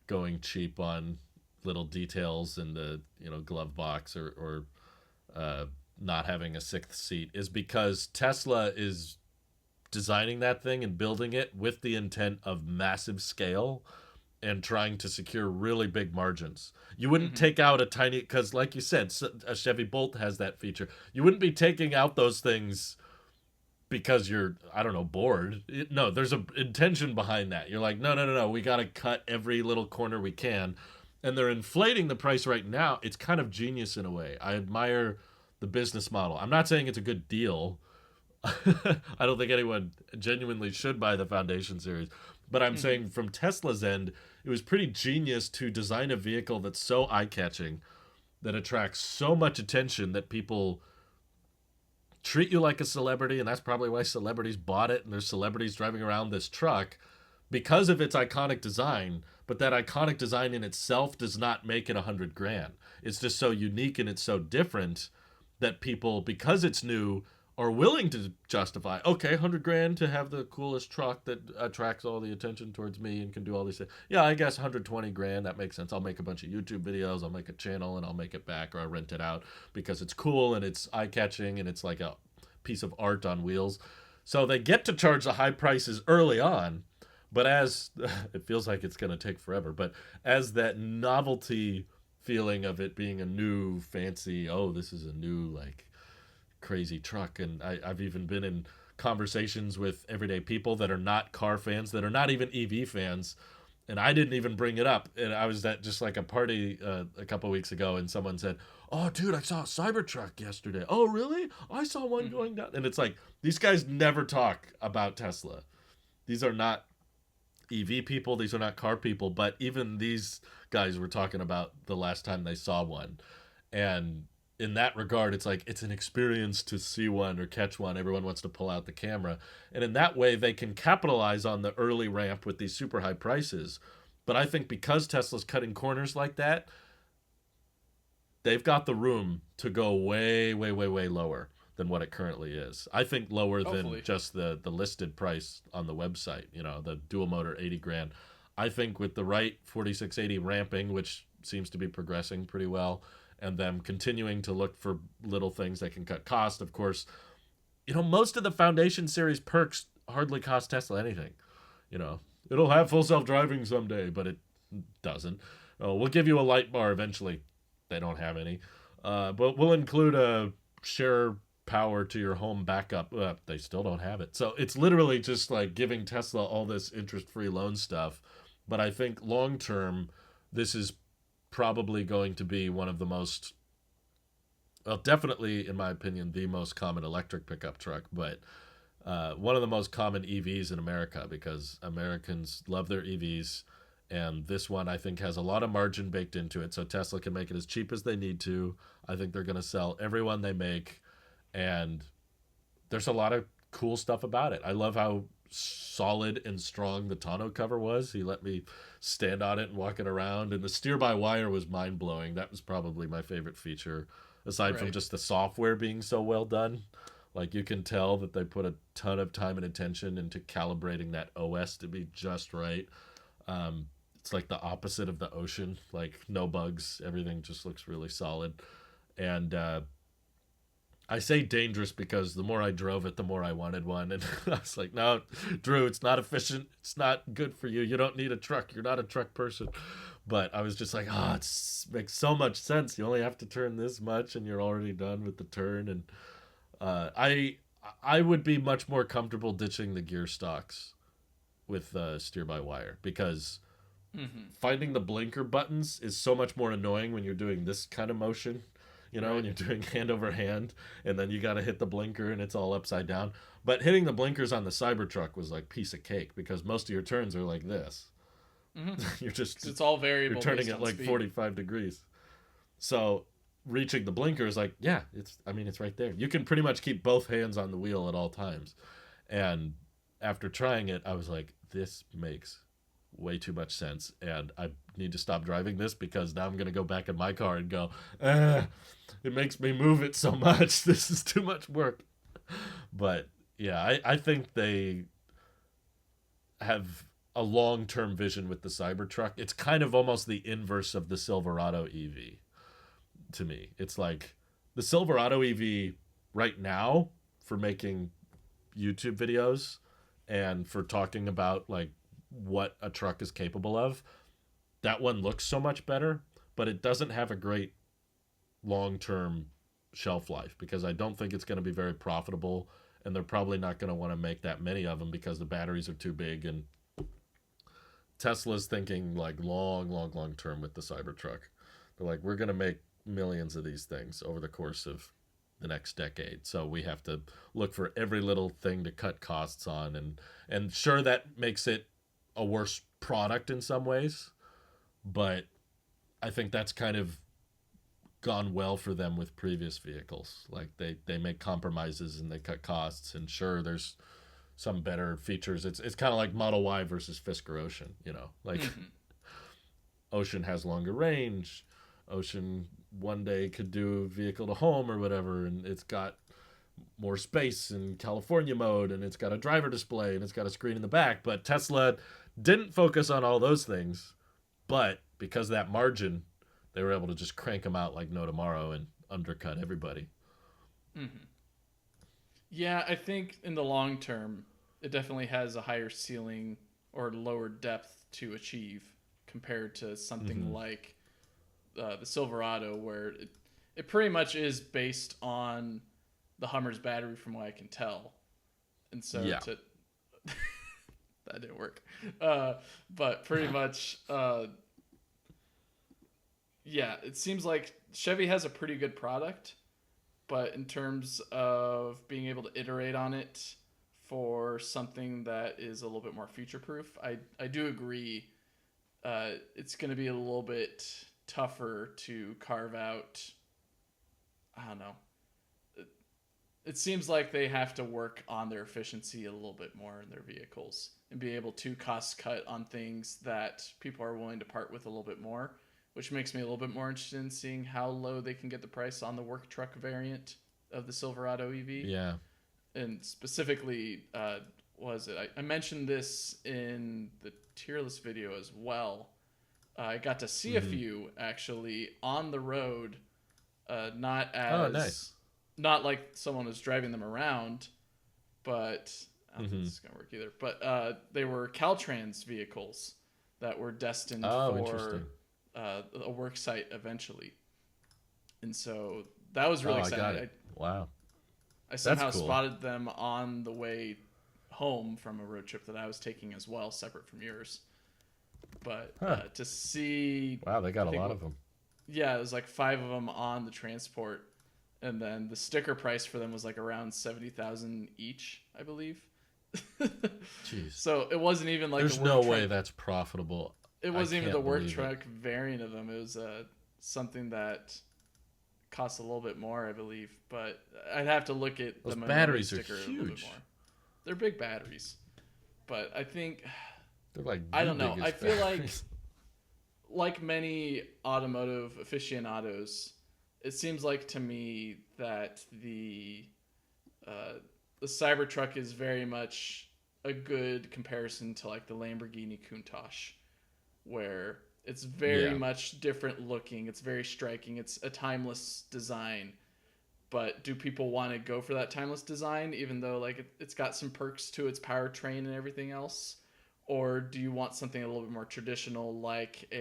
going cheap on little details in the glove box or not having a sixth seat, is because Tesla is designing that thing and building it with the intent of massive scale and trying to secure really big margins. You wouldn't take out a tiny, because like you said, a Chevy Bolt has that feature. You wouldn't be taking out those things because you're, I don't know, bored. No, there's an intention behind that. You're like, no, we got to cut every little corner we can. And they're inflating the price right now. It's kind of genius in a way. I admire the business model. I'm not saying it's a good deal. I don't think anyone genuinely should buy the Foundation series. But I'm saying from Tesla's end, it was pretty genius to design a vehicle that's so eye-catching, that attracts so much attention that people treat you like a celebrity, and that's probably why celebrities bought it, and there's celebrities driving around this truck, because of its iconic design, but that iconic design in itself does not make it 100 grand. It's just so unique and it's so different that people, because it's new, are willing to justify, okay, 100 grand to have the coolest truck that attracts all the attention towards me and can do all these things. Yeah, I guess 120 grand, that makes sense. I'll make a bunch of YouTube videos, I'll make a channel, and I'll make it back, or I'll rent it out because it's cool and it's eye-catching and it's like a piece of art on wheels. So they get to charge the high prices early on, but as it feels like it's going to take forever, but as that novelty feeling of it being a new fancy, oh, this is a new like crazy truck. And I've even been in conversations with everyday people that are not car fans, that are not even EV fans, and I didn't even bring it up. And I was at just like a party a couple weeks ago, and someone said, "Oh, dude, I saw a Cybertruck yesterday." "Oh, really? I saw one going down." And it's like these guys never talk about Tesla. These are not EV people. These are not car people. But even these guys were talking about the last time they saw one, and in that regard, it's like it's an experience to see one or catch one. Everyone wants to pull out the camera. And in that way, they can capitalize on the early ramp with these super high prices. But I think because Tesla's cutting corners like that, they've got the room to go way, way, way, way lower than what it currently is. I think lower Hopefully. than just the listed price on the website, the dual motor 80 grand. I think with the right 4680 ramping, which seems to be progressing pretty well, and them continuing to look for little things that can cut cost. Of course, most of the Foundation Series perks hardly cost Tesla anything. It'll have full self-driving someday, but it doesn't. We'll give you a light bar eventually. They don't have any. But we'll include a share power to your home backup. They still don't have it. So it's literally just like giving Tesla all this interest-free loan stuff. But I think long-term, this is probably going to be one of the most, well, definitely in my opinion, the most common electric pickup truck, but one of the most common EVs in America, because Americans love their EVs, and this one I think has a lot of margin baked into it, so Tesla can make it as cheap as they need to. I think they're going to sell every one they make, and there's a lot of cool stuff about it. I love how solid and strong the tonneau cover was. He let me stand on it and walk it around, and the steer-by-wire was mind-blowing. That was probably my favorite feature, aside from just the software being so well done. Like, you can tell that they put a ton of time and attention into calibrating that OS to be just right. It's like the opposite of the Ocean, like no bugs, everything just looks really solid. And I say dangerous because the more I drove it, the more I wanted one. And I was like, no, Drew, it's not efficient. It's not good for you. You don't need a truck. You're not a truck person. But I was just like, it makes so much sense. You only have to turn this much and you're already done with the turn. And I would be much more comfortable ditching the gear stocks with steer-by-wire, because finding the blinker buttons is so much more annoying when you're doing this kind of motion. When you're doing hand over hand, and then you got to hit the blinker and it's all upside down. But hitting the blinkers on the Cybertruck was like piece of cake, because most of your turns are like this. You're just, it's all variable. You're turning it like speed. 45 degrees. So reaching the blinker is like, yeah, it's right there. You can pretty much keep both hands on the wheel at all times. And after trying it, I was like, this makes way too much sense, and I need to stop driving this, because now I'm going to go back in my car and go, it makes me move it so much. This is too much work. But yeah, I think they have a long-term vision with the Cybertruck. It's kind of almost the inverse of the Silverado EV to me. It's like the Silverado EV right now, for making YouTube videos and for talking about like what a truck is capable of, that one looks so much better, but it doesn't have a great long-term shelf life, because I don't think it's going to be very profitable, and they're probably not going to want to make that many of them because the batteries are too big. And Tesla's thinking like long term with the Cybertruck. They're like, we're going to make millions of these things over the course of the next decade, so we have to look for every little thing to cut costs on. And sure, that makes it a worse product in some ways, but I think that's kind of gone well for them with previous vehicles. Like they make compromises and they cut costs, and sure, there's some better features. It's kind of like Model Y versus Fisker Ocean, you know, like Ocean has longer range. Ocean one day could do vehicle to home or whatever, and it's got more space in California mode, and it's got a driver display, and it's got a screen in the back. But Tesla didn't focus on all those things, but because of that margin, they were able to just crank them out like no tomorrow and undercut everybody. Yeah, I think in the long term, it definitely has a higher ceiling or lower depth to achieve compared to something like the Silverado, where it pretty much is based on the Hummer's battery, from what I can tell. And so that didn't work. But pretty much, it seems like Chevy has a pretty good product, but in terms of being able to iterate on it for something that is a little bit more future-proof, I do agree. It's going to be a little bit tougher to carve out. I don't know. It seems like they have to work on their efficiency a little bit more in their vehicles and be able to cost cut on things that people are willing to part with a little bit more, which makes me a little bit more interested in seeing how low they can get the price on the work truck variant of the Silverado EV. Yeah. And specifically, I mentioned this in the tier list video as well. I got to see a few actually on the road, not as not like someone was driving them around, but I don't think this is gonna work either. But they were Caltrans vehicles that were destined for a work site eventually, and so that was really exciting. Wow. I somehow spotted them on the way home from a road trip that I was taking as well, separate from yours. But to see... Wow, they got a lot of them. Yeah, it was like 5 of them on the transport. And then the sticker price for them was like around $70,000 each, I believe. Jeez. So it wasn't even like... There's no way that's profitable. It wasn't even the work truck variant of them. It was something that cost a little bit more, I believe. But I'd have to look at those the batteries sticker are huge. a little bit more. They're big batteries. But I think... They're like I don't know. I feel like many automotive aficionados, it seems like to me that the Cybertruck is very much a good comparison to like the Lamborghini Countach, where it's very much different looking. It's very striking. It's a timeless design. But do people want to go for that timeless design, even though like it's got some perks to its powertrain and everything else? Or do you want something a little bit more traditional, like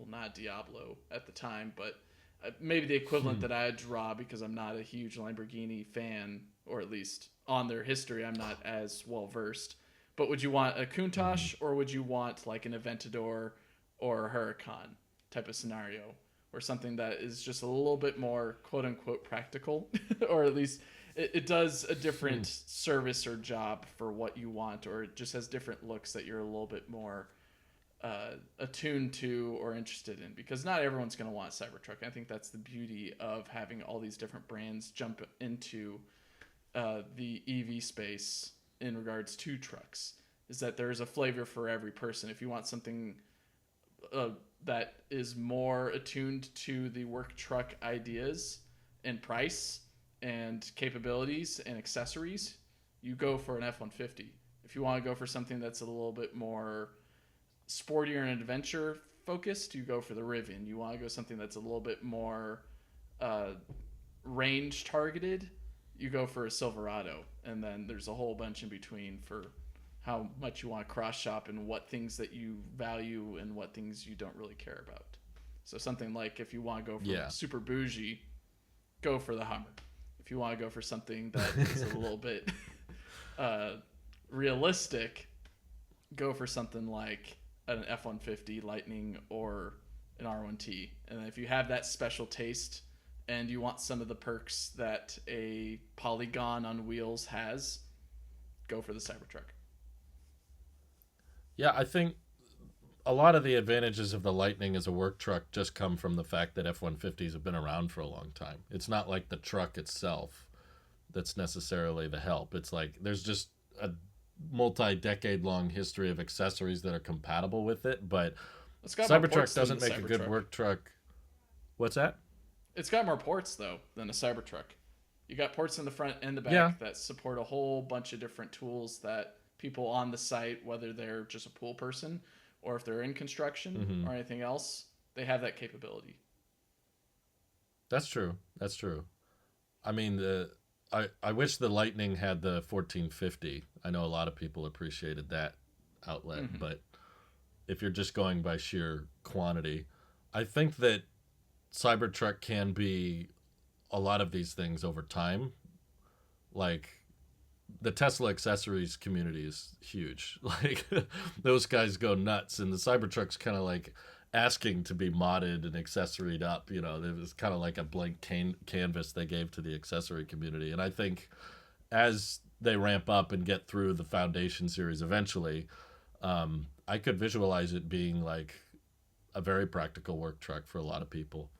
not Diablo at the time, but maybe the equivalent that I'd draw, because I'm not a huge Lamborghini fan, or at least on their history, I'm not as well versed. But would you want a Countach, or would you want like an Aventador or a Huracan type of scenario, or something that is just a little bit more quote unquote practical, or at least it does a different service or job for what you want, or it just has different looks that you're a little bit more attuned to or interested in, because not everyone's going to want a Cybertruck. I think that's the beauty of having all these different brands jump into the EV space in regards to trucks, is that there's a flavor for every person. If you want something that is more attuned to the work truck ideas and price and capabilities and accessories, you go for an F-150. If you want to go for something that's a little bit more sportier and adventure focused, you go for the Rivian. You want to go something that's a little bit more range targeted, you go for a Silverado. And then there's a whole bunch in between for how much you want to cross shop and what things that you value and what things you don't really care about. So something like, if you want to go for super bougie, go for the Hummer. If you want to go for something that is a little bit realistic, go for something like an F-150 Lightning or an R1T. And if you have that special taste and you want some of the perks that a Polygon on wheels has, go for the Cybertruck. Yeah, I think a lot of the advantages of the Lightning as a work truck just come from the fact that F-150s have been around for a long time. It's not like the truck itself that's necessarily the help. It's like there's just a multi-decade long history of accessories that are compatible with it, but It's got more ports Cybertruck than doesn't the make a good Cybertruck. work truck. What's that? It's got more ports though than a Cybertruck. You got ports in the front and the Yeah. back that support a whole bunch of different tools that people on the site, whether they're just a pool person or if they're in construction or anything else, they have that capability. That's true. That's true. I mean, I wish the Lightning had the 1450. I know a lot of people appreciated that outlet, but if you're just going by sheer quantity, I think that Cybertruck can be a lot of these things over time. Like the Tesla accessories community is huge. Like those guys go nuts, and the Cybertruck's kind of like asking to be modded and accessoried up. You know, it was kind of like a blank canvas they gave to the accessory community. And I think as they ramp up and get through the Foundation series eventually, I could visualize it being like a very practical work truck for a lot of people.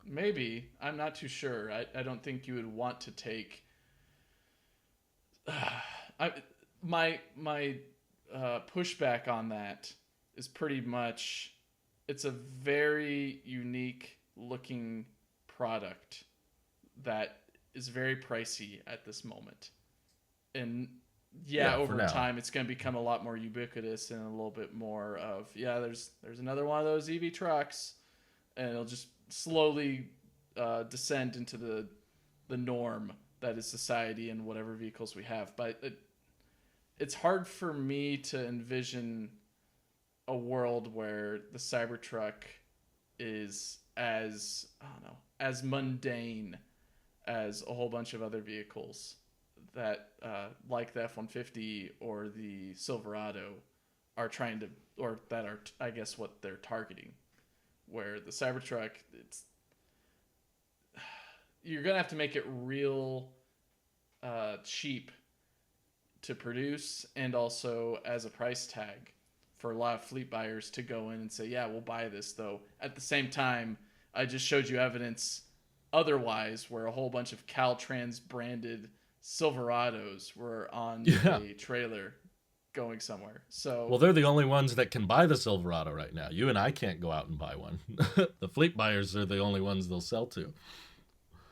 Maybe. I'm not too sure. I don't think you would want to take. My pushback on that is pretty much it's a very unique looking product that is very pricey at this moment. And Yeah, for over now. time it's going to become a lot more ubiquitous and a little bit more of there's another one of those EV trucks, and it'll just slowly descend into the norm that is society and whatever vehicles we have. But it's hard for me to envision a world where the Cybertruck is as I don't know as mundane as a whole bunch of other vehicles that like the F-150 or the Silverado are trying to, or that are I guess what they're targeting. Where the Cybertruck, you're gonna have to make it real cheap to produce, and also as a price tag for a lot of fleet buyers to go in and say, yeah, we'll buy this. Though at the same time, I just showed you evidence otherwise where a whole bunch of Caltrans branded Silverados were on a trailer going somewhere. So Well, they're the only ones that can buy the Silverado right now. You and I can't go out and buy one. The fleet buyers are the only ones they'll sell to.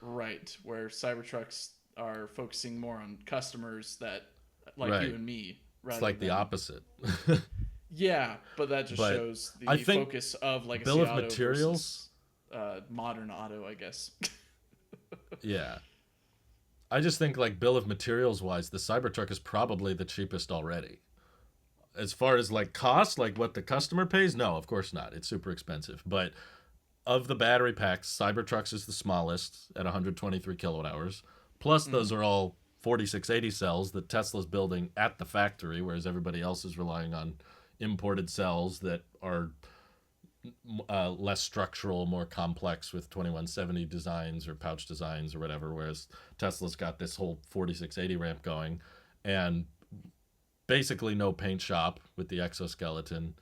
right, where Cybertrucks are focusing more on customers that like Right. you and me. Rather It's like the than, opposite. Yeah, but that just But shows the I think focus of legacy bill of auto materials. versus modern auto, I guess. Yeah. I just think like bill of materials wise, the Cybertruck is probably the cheapest already. As far as like cost, like what the customer pays, no, of course not. It's super expensive. But of the battery packs, Cybertruck's is the smallest at 123 kilowatt hours. Plus, those are all 4680 cells that Tesla's building at the factory, whereas everybody else is relying on imported cells that are less structural, more complex with 2170 designs or pouch designs or whatever, whereas Tesla's got this whole 4680 ramp going. And basically no paint shop with the exoskeleton,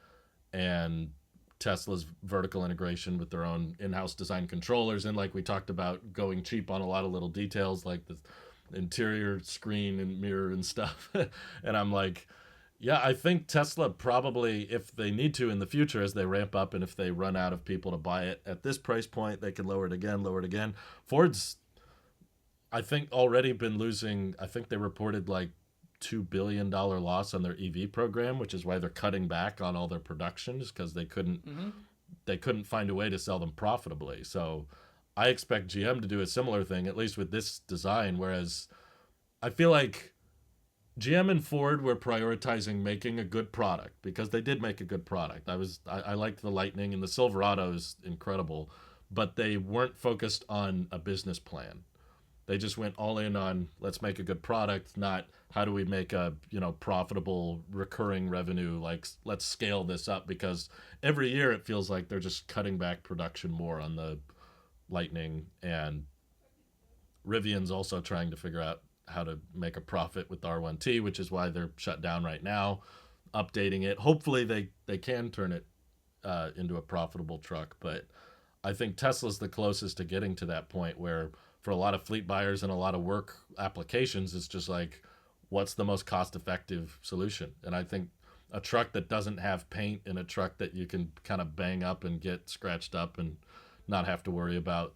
and Tesla's vertical integration with their own in-house design controllers, and like we talked about, going cheap on a lot of little details like the interior screen and mirror and stuff. And I'm like, yeah, I think Tesla probably, if they need to in the future as they ramp up and if they run out of people to buy it at this price point, they can lower it again. Ford's, I think, already been losing, I think they reported like $2 billion loss on their EV program, which is why they're cutting back on all their productions, because they couldn't find a way to sell them profitably. So I expect GM to do a similar thing, at least with this design, whereas I feel like GM and Ford were prioritizing making a good product, because they did make a good product. I liked the Lightning, and the Silverado is incredible, but they weren't focused on a business plan. They just went all in on, let's make a good product, not how do we make a profitable recurring revenue. Like, let's scale this up, because every year it feels like they're just cutting back production more on the Lightning, and Rivian's also trying to figure out how to make a profit with the R1T, which is why they're shut down right now, updating it. Hopefully they can turn it into a profitable truck, but I think Tesla's the closest to getting to that point where, for a lot of fleet buyers and a lot of work applications, it's just like, what's the most cost effective solution. And I think a truck that doesn't have paint and a truck that you can kind of bang up and get scratched up and not have to worry about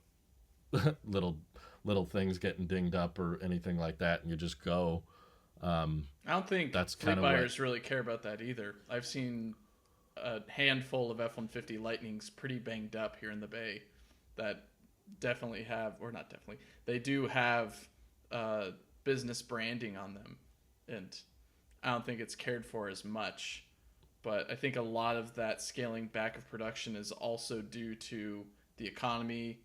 little little things getting dinged up or anything like that, and you just go. I don't think That's fleet kind of buyers really care about that either. I've seen a handful of F-150 Lightnings pretty banged up here in the Bay that definitely have, or not definitely, they do have business branding on them. And I don't think it's cared for as much. But I think a lot of that scaling back of production is also due to the economy,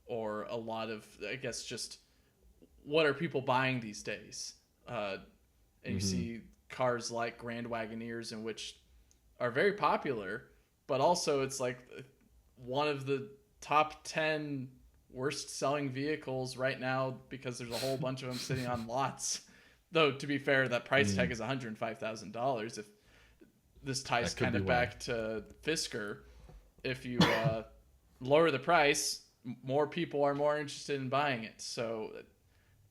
or a lot of, I guess, just what are people buying these days? And you see cars like Grand Wagoneers, in which are very popular, but also it's like one of the top 10 worst selling vehicles right now because there's a whole bunch of them sitting on lots. Though, to be fair, that price tag is $105,000. If this ties kind of back to Fisker, if you lower the price, more people are more interested in buying it. So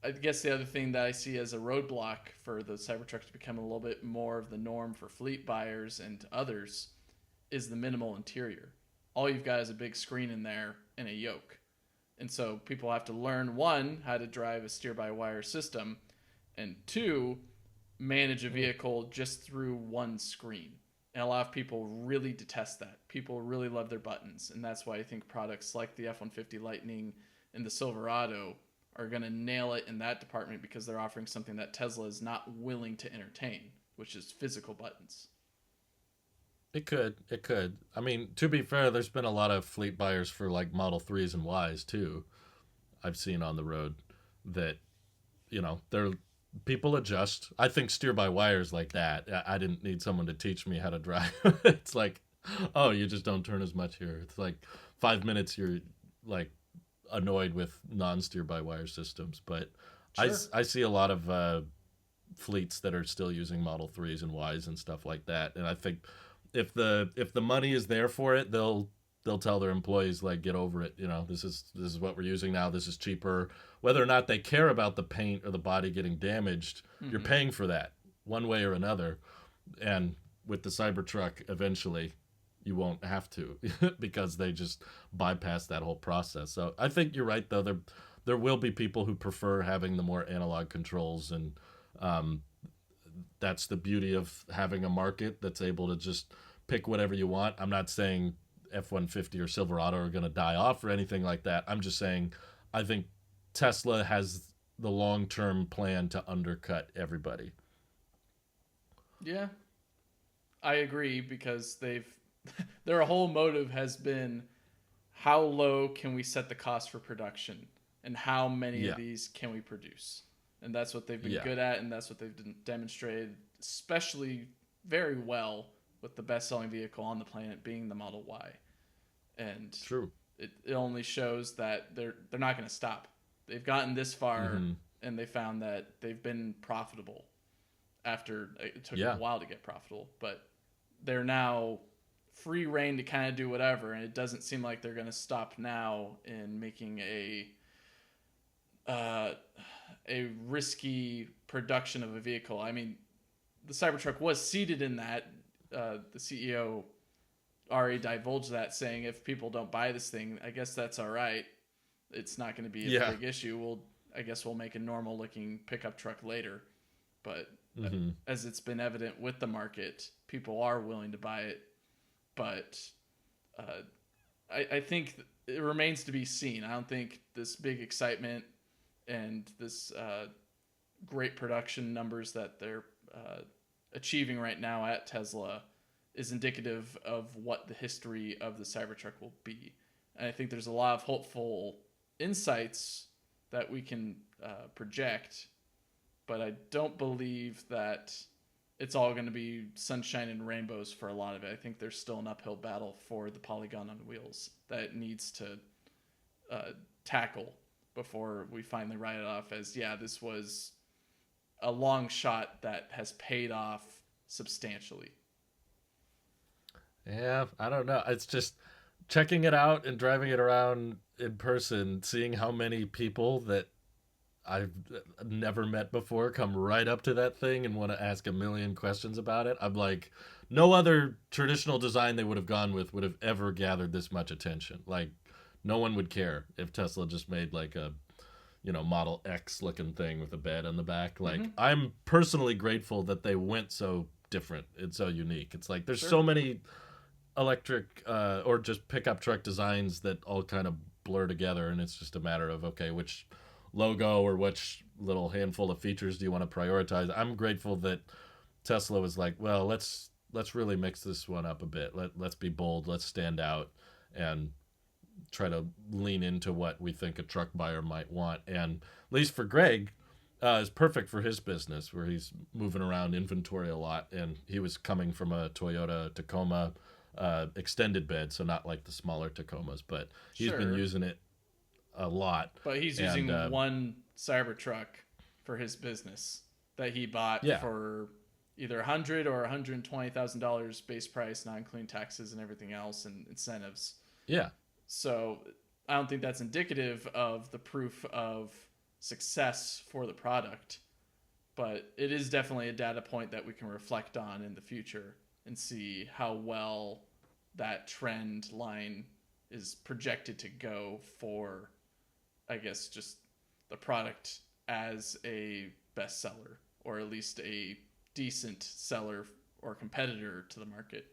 I guess the other thing that I see as a roadblock for the Cybertruck to become a little bit more of the norm for fleet buyers and others is the minimal interior. All you've got is a big screen in there and a yoke. And so people have to learn, one, how to drive a steer-by-wire system, and two, manage a vehicle just through one screen. And a lot of people really detest that. People really love their buttons. And that's why I think products like the F-150 Lightning and the Silverado are going to nail it in that department, because they're offering something that Tesla is not willing to entertain, which is physical buttons. It could. I mean, to be fair, there's been a lot of fleet buyers for like Model 3s and Ys too. I've seen on the road that, they're people adjust. I think steer by wires like that. I didn't need someone to teach me how to drive. It's like, oh, you just don't turn as much here. It's like 5 minutes you're like annoyed with non-steer by wire systems. But Sure. I see a lot of fleets that are still using Model 3s and Ys and stuff like that. And I think if the money is there for it, they'll tell their employees, like, get over it. This is what we're using now. This is cheaper. Whether or not they care about the paint or the body getting damaged, you're paying for that one way or another. And with the Cybertruck, eventually you won't have to because they just bypass that whole process. So I think you're right, though. There will be people who prefer having the more analog controls, and that's the beauty of having a market that's able to just pick whatever you want. I'm not saying F-150 or Silverado are going to die off or anything like that. I'm just saying I think Tesla has the long-term plan to undercut everybody. Yeah, I agree, because their whole motive has been, how low can we set the cost for production, and how many of these can we produce? And that's what they've been good at, and that's what they've demonstrated, especially very well, with the best-selling vehicle on the planet being the Model Y. And True. It only shows that they're not going to stop. They've gotten this far, and they found that they've been profitable after it took them a while to get profitable. But they're now free reign to kind of do whatever, and it doesn't seem like they're going to stop now in making a risky production of a vehicle. I mean, the Cybertruck was seated in that. The CEO already divulged that, saying if people don't buy this thing, I guess that's all right. It's not going to be a big issue. I guess we'll make a normal looking pickup truck later. But as it's been evident with the market, people are willing to buy it. But I think it remains to be seen. I don't think this big excitement and this great production numbers that they're achieving right now at Tesla is indicative of what the history of the Cybertruck will be. And I think there's a lot of hopeful insights that we can project, but I don't believe that it's all going to be sunshine and rainbows for a lot of it. I think there's still an uphill battle for the Polygon on wheels that it needs to tackle before we finally write it off as, this was a long shot that has paid off substantially. Yeah, I don't know. It's just checking it out and driving it around in person, seeing how many people that I've never met before come right up to that thing and want to ask a million questions about it. I'm like, no other traditional design they would have gone with would have ever gathered this much attention. Like, no one would care if Tesla just made like a, Model X looking thing with a bed on the back. Like, I'm personally grateful that they went so different and so unique. It's like there's so many electric or just pickup truck designs that all kind of blur together, and it's just a matter of, okay, which logo or which little handful of features do you want to prioritize. I'm grateful that Tesla was like, well, let's really mix this one up a bit. Let's be bold, let's stand out, and try to lean into what we think a truck buyer might want. And at least for Greg, is perfect for his business where he's moving around inventory a lot, and he was coming from a Toyota Tacoma extended bed, so not like the smaller Tacomas, but he's been using it a lot. But he's using one Cybertruck for his business that he bought for either $100,000 or $120,000 base price, non-including taxes and everything else and incentives. Yeah. So I don't think that's indicative of the proof of success for the product, but it is definitely a data point that we can reflect on in the future and see how well that trend line is projected to go for, I guess, just the product as a bestseller, or at least a decent seller or competitor to the market.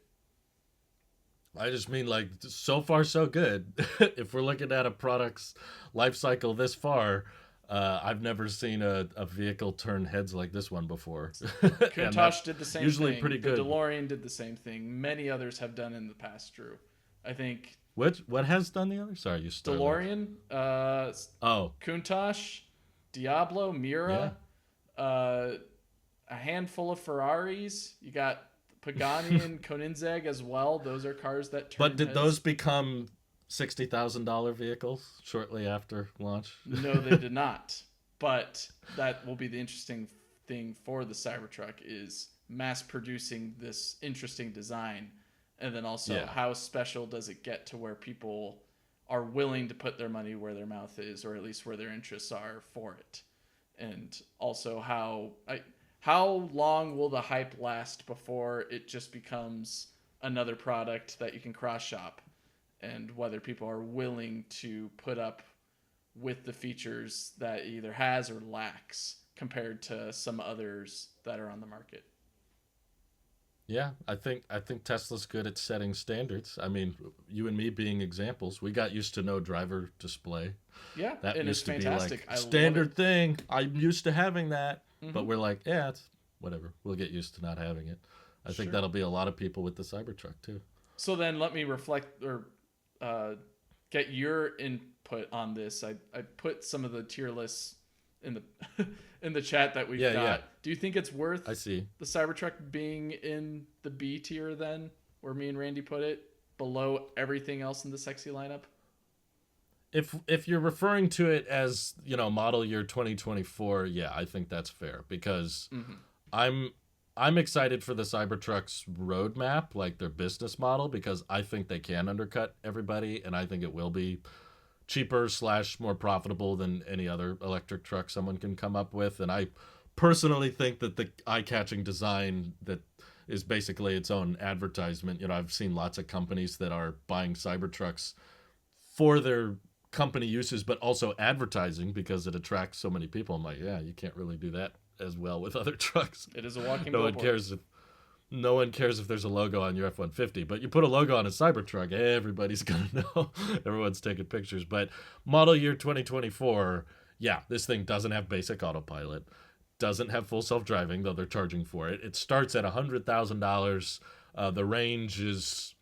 I just mean, like, so far so good. If we're looking at a product's life cycle this far, I've never seen a vehicle turn heads like this one before. Countach did the same usually thing. Pretty good. The DeLorean did the same thing. Many others have done in the past, Drew. I think. What has done the other? Sorry, you started. DeLorean, Countach, Diablo, Mira, a handful of Ferraris. You got Pagani and Koenigsegg as well. Those are cars that turn But did heads. those become $60,000 vehicles shortly after launch? No, they did not. But that will be the interesting thing for the Cybertruck, is mass producing this interesting design. And then also, how special does it get to where people are willing to put their money where their mouth is, or at least where their interests are for it? And also, how long will the hype last before it just becomes another product that you can cross-shop? And whether people are willing to put up with the features that it either has or lacks compared to some others that are on the market. Yeah, I think Tesla's good at setting standards. I mean, you and me being examples, we got used to no driver display. Yeah, that and used it's to fantastic. be like standard thing. I'm used to having that, but we're like, yeah, it's whatever. We'll get used to not having it. I think that'll be a lot of people with the Cybertruck too. So then, let me reflect or get your input on this. I put some of the tier lists in the in the chat that we've got. Yeah. Do you think it's worth the Cybertruck being in the B tier then, where me and Randy put it, below everything else in the sexy lineup? If you're referring to it as, model year 2024, yeah, I think that's fair, because I'm excited for the Cybertruck's roadmap, like their business model, because I think they can undercut everybody, and I think it will be cheaper / more profitable than any other electric truck someone can come up with. And I personally think that the eye-catching design that is basically its own advertisement, I've seen lots of companies that are buying Cybertrucks for their company uses, but also advertising because it attracts so many people. I'm like, yeah, you can't really do that as well with other trucks. It is a walking billboard. No one cares if there's a logo on your F-150, but you put a logo on a Cybertruck, everybody's gonna know. Everyone's taking pictures. But model year 2024, yeah, this thing doesn't have basic autopilot, doesn't have full self-driving, though they're charging for it. It starts at $100,000. The range is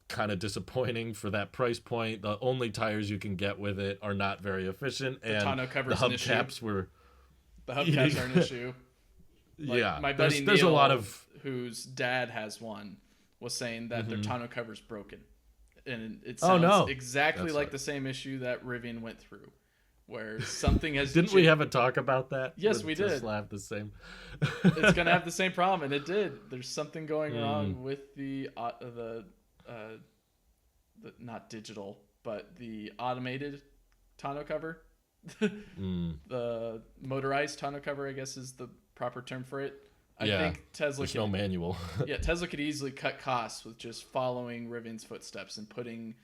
kind of disappointing for that price point. The only tires you can get with it are not very efficient, and the hubcaps were. The hubcaps are an issue. My buddy there's Neil, a lot of whose dad has one, was saying that their tonneau cover's broken, and it sounds exactly like the same issue that Rivian went through, where something has. Didn't we have a talk about that? Yes, we did. Tesla have the same. It's gonna have the same problem, and it did. There's something going wrong with the not digital, but the automated tonneau cover. The motorized tonneau cover, I guess, is the proper term for it. I Yeah, think Tesla there's no manual. yeah, Tesla could easily cut costs with just following Rivian's footsteps and putting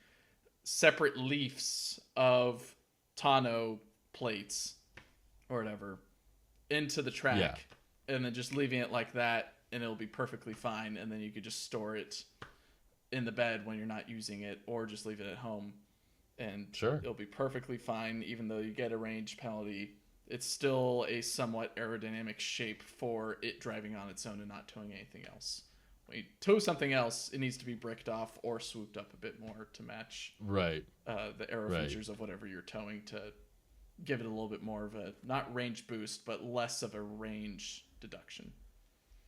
separate leafs of tonneau plates or whatever into the track, Yeah. and then just leaving it like that, and it'll be perfectly fine. And then you could just store it in the bed when you're not using it, or just leave it at home, and Sure. it'll be perfectly fine. Even though you get a range penalty, it's still a somewhat aerodynamic shape for it driving on its own and not towing anything else. When you tow something else, it needs to be bricked off or swooped up a bit more to match Right. the aero features of whatever you're towing, to give it a little bit more of a, not range boost, but less of a range deduction.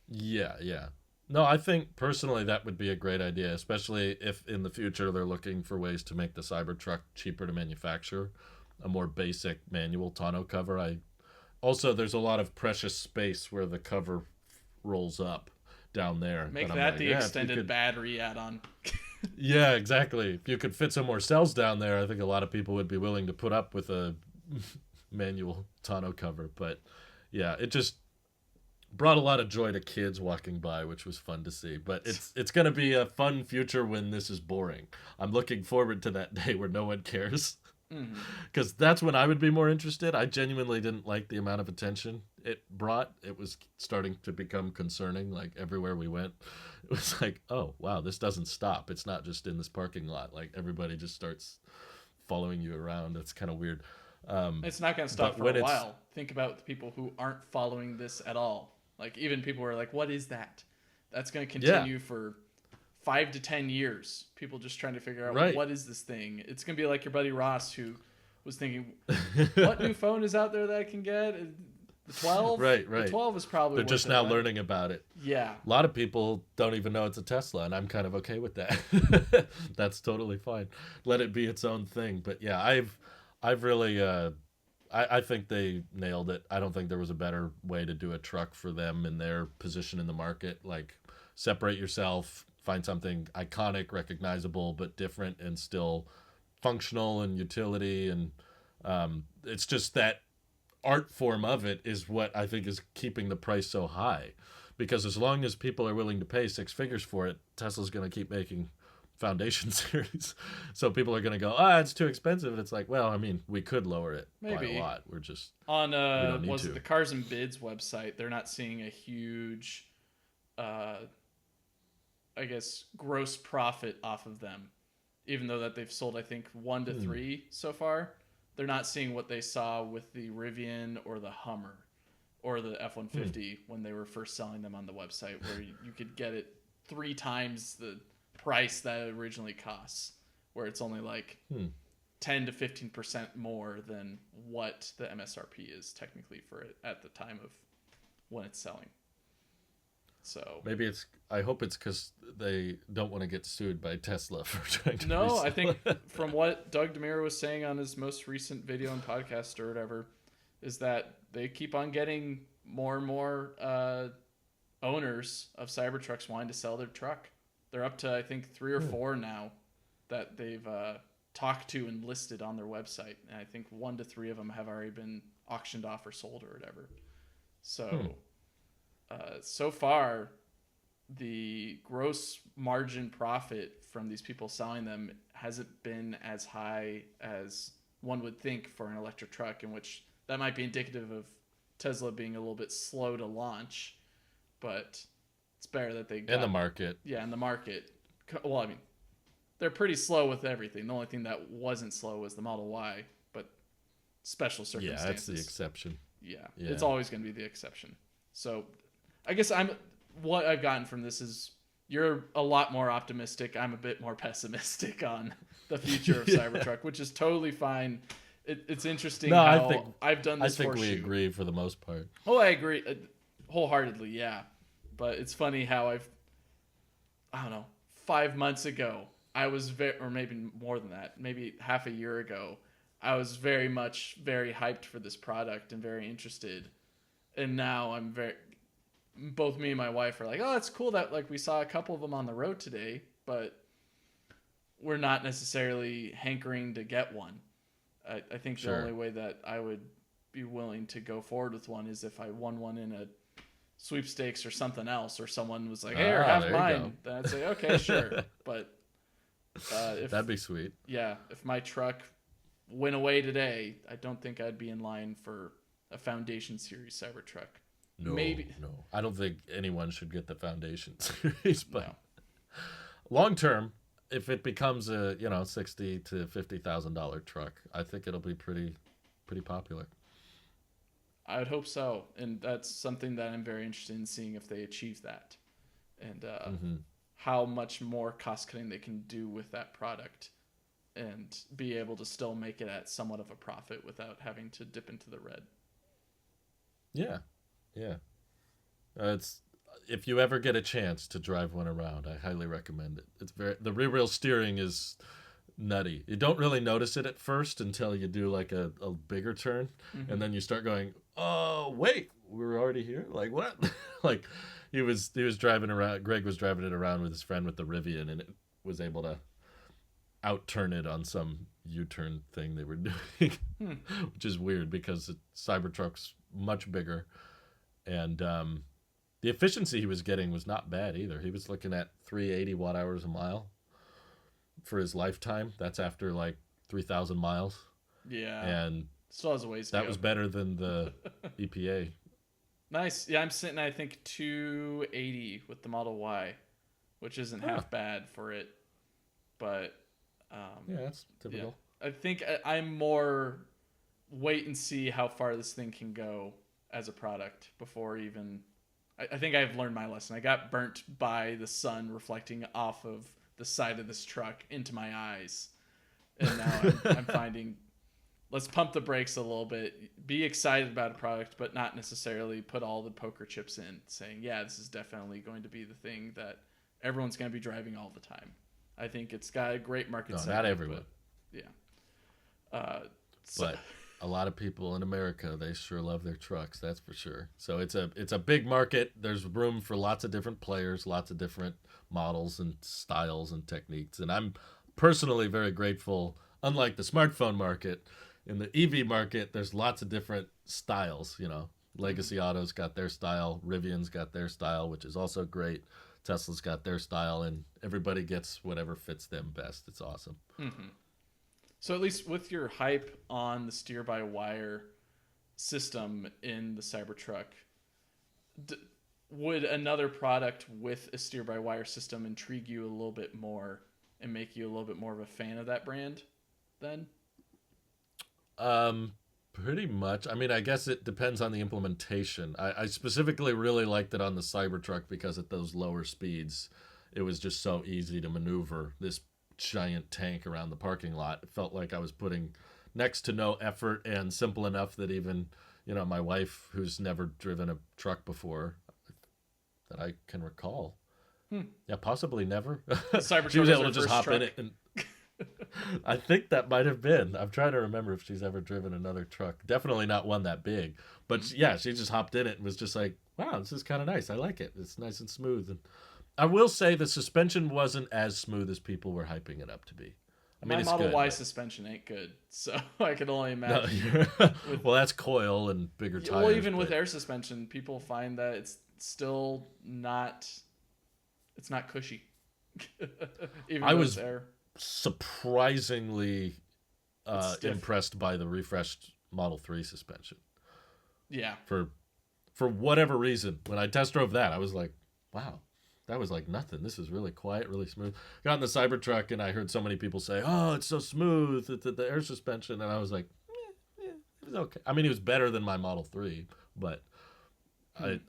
Yeah, yeah. No, I think personally that would be a great idea, especially if in the future they're looking for ways to make the Cybertruck cheaper to manufacture, a more basic manual tonneau cover. There's a lot of precious space where the cover rolls up down there. Make And I'm that like, the yeah, if you extended could- battery add-on. Yeah, exactly. If you could fit some more cells down there, I think a lot of people would be willing to put up with a manual tonneau cover. But yeah, it just brought a lot of joy to kids walking by, which was fun to see. But it's going to be a fun future when this is boring. I'm looking forward to that day where no one cares. Because that's when I would be more interested. I genuinely didn't like the amount of attention it brought. It was starting to become concerning. Like everywhere we went, it was like, oh wow, this doesn't stop. It's not just in this parking lot. Like everybody just starts following you around. It's kind of weird. It's not going to stop but for when a it's- while. Think about the people who aren't following this at all. Like even people who are like, what is that? That's going to continue for 5 to 10 years. People just trying to figure out, Right. what is this thing? It's going to be like your buddy Ross, who was thinking, what new phone is out there that I can get? The 12? Right. The 12 is probably They're worth just it, now right? learning about it. Yeah. A lot of people don't even know it's a Tesla, and I'm kind of okay with that. That's totally fine. Let it be its own thing. But yeah, I've really, I think they nailed it. I don't think there was a better way to do a truck for them in their position in the market. Like, separate yourself, find something iconic, recognizable, but different and still functional and utility. And it's just that art form of it is what I think is keeping the price so high. Because as long as people are willing to pay 6 figures for it, Tesla's going to keep making Foundation series. So people are going to go, it's too expensive. And it's like, well, I mean, we could lower it by Maybe. a lot. We're just... On don't need was to. it the Cars and Bids website, they're not seeing a huge I guess gross profit off of them, even though that they've sold I think 1 to 3 so far. They're not seeing what they saw with the Rivian or the Hummer or the F-150 when they were first selling them on the website, where you could get it 3 times the price that it originally costs, where it's only like 10 to 15% more than what the MSRP is technically for it at the time of when it's selling. So maybe it's... I hope it's because they don't want to get sued by Tesla for trying to no, resell I think it. from what Doug DeMuro was saying on his most recent video and podcast or whatever, is that they keep on getting more and more owners of Cybertrucks wanting to sell their truck. They're up to I think 3 or 4 now that they've talked to and listed on their website, and I think 1 to 3 of them have already been auctioned off or sold or whatever. So so far, the gross margin profit from these people selling them hasn't been as high as one would think for an electric truck, in which that might be indicative of Tesla being a little bit slow to launch, but it's better that they got... In the market. Yeah, in the market. Well, I mean, they're pretty slow with everything. The only thing that wasn't slow was the Model Y, but special Yeah, circumstances. that's the exception. Yeah, Yeah. it's always going to be the exception. So I guess what I've gotten from this is you're a lot more optimistic. I'm a bit more pessimistic on the future of Cybertruck, which is totally fine. It's interesting how I've done this I think we horseshoe. agree for the most part. Oh, I agree wholeheartedly, yeah. But it's funny how I don't know, 5 months ago, I was or maybe more than that, maybe half a year ago, I was very hyped for this product and very interested. And now I'm both me and my wife are like, oh, it's cool that like we saw a couple of them on the road today, but we're not necessarily hankering to get one. I think Sure. the only way that I would be willing to go forward with one is if I won one in a sweepstakes or something else, or someone was like, "Hey, Ah, have there you mine." go. Then I'd say, "Okay, sure." But if That'd be sweet. if my truck went away today, I don't think I'd be in line for a Foundation Series Cybertruck. No, Maybe no. I don't think anyone should get the Foundation series, but no. long term, if it becomes a $60,000 to $50,000 truck, I think it'll be pretty popular. I would hope so, and that's something that I'm very interested in seeing if they achieve that, and how much more cost cutting they can do with that product, and be able to still make it at somewhat of a profit without having to dip into the red. Yeah, yeah. It's if you ever get a chance to drive one around, I highly recommend it. The rear wheel steering is nutty. You don't really notice it at first until you do like a bigger turn, and then you start going, "Oh wait, we were already here." Like what? Like he was driving around. Greg was driving it around with his friend with the Rivian, and it was able to outturn it on some U-turn thing they were doing, which is weird because the Cybertruck's much bigger, and the efficiency he was getting was not bad either. He was looking at 380 watt hours a mile for his lifetime. That's after like 3,000 miles. Yeah, And still has a ways to that go. was better than the EPA. Nice. Yeah, I'm sitting at, I think 280 with the Model Y, which isn't half bad for it, but Yeah, that's typical. yeah. I think I'm more wait and see how far this thing can go as a product before even. I think I've learned my lesson. I got burnt by the sun reflecting off of the side of this truck into my eyes, and now I'm finding let's pump the brakes a little bit, be excited about a product, but not necessarily put all the poker chips in, saying, yeah, this is definitely going to be the thing that everyone's going to be driving all the time. I think it's got a great market segment. Not everyone. But, yeah. But a lot of people in America, they sure love their trucks, that's for sure. So it's a big market. There's room for lots of different players, lots of different models and styles and techniques. And I'm personally very grateful, unlike the smartphone market, in the EV market, there's lots of different styles, Legacy Auto's got their style, Rivian's got their style, which is also great. Tesla's got their style, and everybody gets whatever fits them best. It's awesome. Mm-hmm. So at least with your hype on the steer-by-wire system in the Cybertruck, would another product with a steer-by-wire system intrigue you a little bit more and make you a little bit more of a fan of that brand then? Pretty much. I mean, I guess it depends on the implementation. I specifically really liked it on the Cybertruck because at those lower speeds, it was just so easy to maneuver this giant tank around the parking lot. It felt like I was putting next to no effort and simple enough that even, my wife, who's never driven a truck before, that I can recall. Yeah, possibly never. Cybertruck she was able to her just first hop truck. in it and I think that might have been. I'm trying to remember if she's ever driven another truck. Definitely not one that big. But yeah, she just hopped in it and was just like, wow, this is kind of nice. I like it. It's nice and smooth. And I will say the suspension wasn't as smooth as people were hyping it up to be. I mean, My it's Model good, Y but... suspension ain't good, so I can only No, imagine. well, that's coil and bigger tires. Well, even with but- air suspension, people find that it's still not. It's not cushy. Even I though was it's air. surprisingly It's stiff. impressed by the refreshed Model 3 suspension. Yeah. For whatever reason, when I test drove that, I was like, wow, that was like nothing. This is really quiet, really smooth. Got in the Cybertruck and I heard so many people say, oh, it's so smooth, the air suspension. And I was like, it was okay. I mean, it was better than my Model 3, but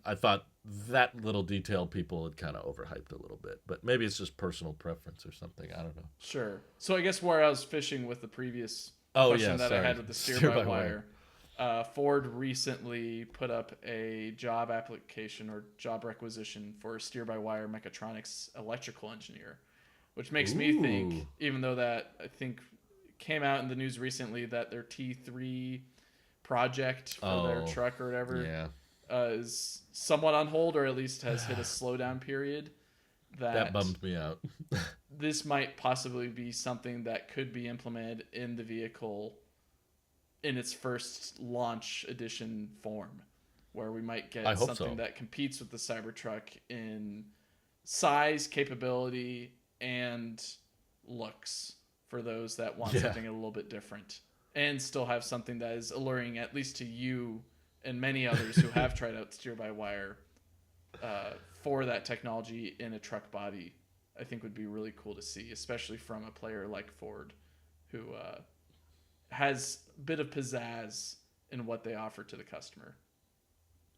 I thought that little detail people had kind of overhyped a little bit. But maybe it's just personal preference or something. I don't know. Sure. So I guess where I was fishing with the previous Oh, question yeah, that sorry. I had with the steer-by-wire, Ford recently put up a job application or job requisition for a steer-by-wire mechatronics electrical engineer, which makes me think, Ooh. even though that I think came out in the news recently that their T3 project for their truck or whatever Yeah. is somewhat on hold, or at least has hit a slowdown period. That bummed me out. This might possibly be something that could be implemented in the vehicle in its first launch edition form, where we might I get hope something so. that competes with the Cybertruck in size, capability, and looks for those that want Yeah. something a little bit different, and still have something that is alluring, at least to you and many others who have tried out steer-by-wire for that technology in a truck body. I think would be really cool to see, especially from a player like Ford, who has a bit of pizzazz in what they offer to the customer.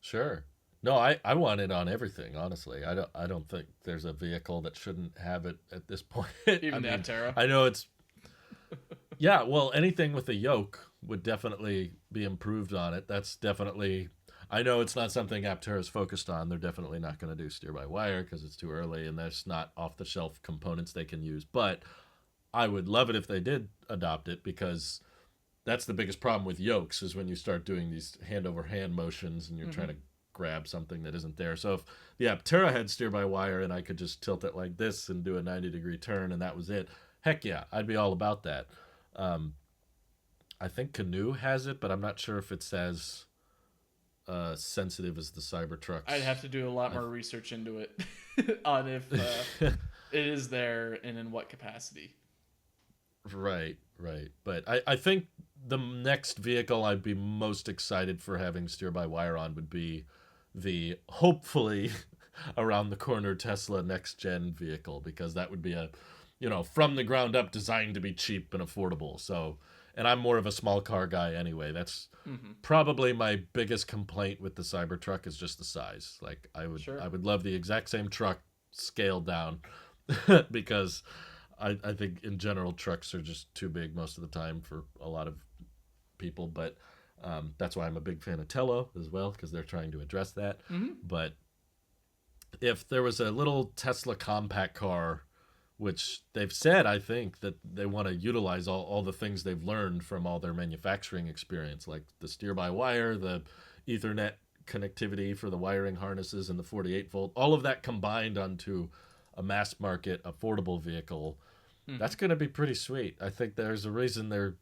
Sure. No, I want it on everything, honestly. I don't think there's a vehicle that shouldn't have it at this point. I Even the mean, Aptera. I know it's yeah, well, anything with a yoke would definitely be improved on it. That's definitely I know it's not something Aptera is focused on. They're definitely not going to do steer by wire because it's too early and there's not off the shelf components they can use. But I would love it if they did adopt it because that's the biggest problem with yokes is when you start doing these hand over hand motions and you're trying to grab something that isn't there. So if the Aptera had steer by wire and I could just tilt it like this and do a 90-degree turn and that was it, heck yeah, I'd be all about that. Um, I think Canoe has it, but I'm not sure if it's as sensitive as the I'd Cybertrucks. have to do a lot more research into it on if it is there and in what capacity. Right, right. But I think the next vehicle I'd be most excited for having steer by wire on would be the hopefully around the corner Tesla next gen vehicle because that would be a from the ground up designed to be cheap and affordable. So and I'm more of a small car guy anyway. That's probably my biggest complaint with the Cybertruck is just the size. Like Sure. I would love the exact same truck scaled down because I think in general trucks are just too big most of the time for a lot of people. But that's why I'm a big fan of Tello as well because they're trying to address that. But if there was a little Tesla compact car, which they've said, I think, that they want to utilize all the things they've learned from all their manufacturing experience, like the steer by wire, the Ethernet connectivity for the wiring harnesses, and the 48 volt, all of that combined onto a mass market affordable vehicle. That's going to be pretty sweet. I think there's a reason they're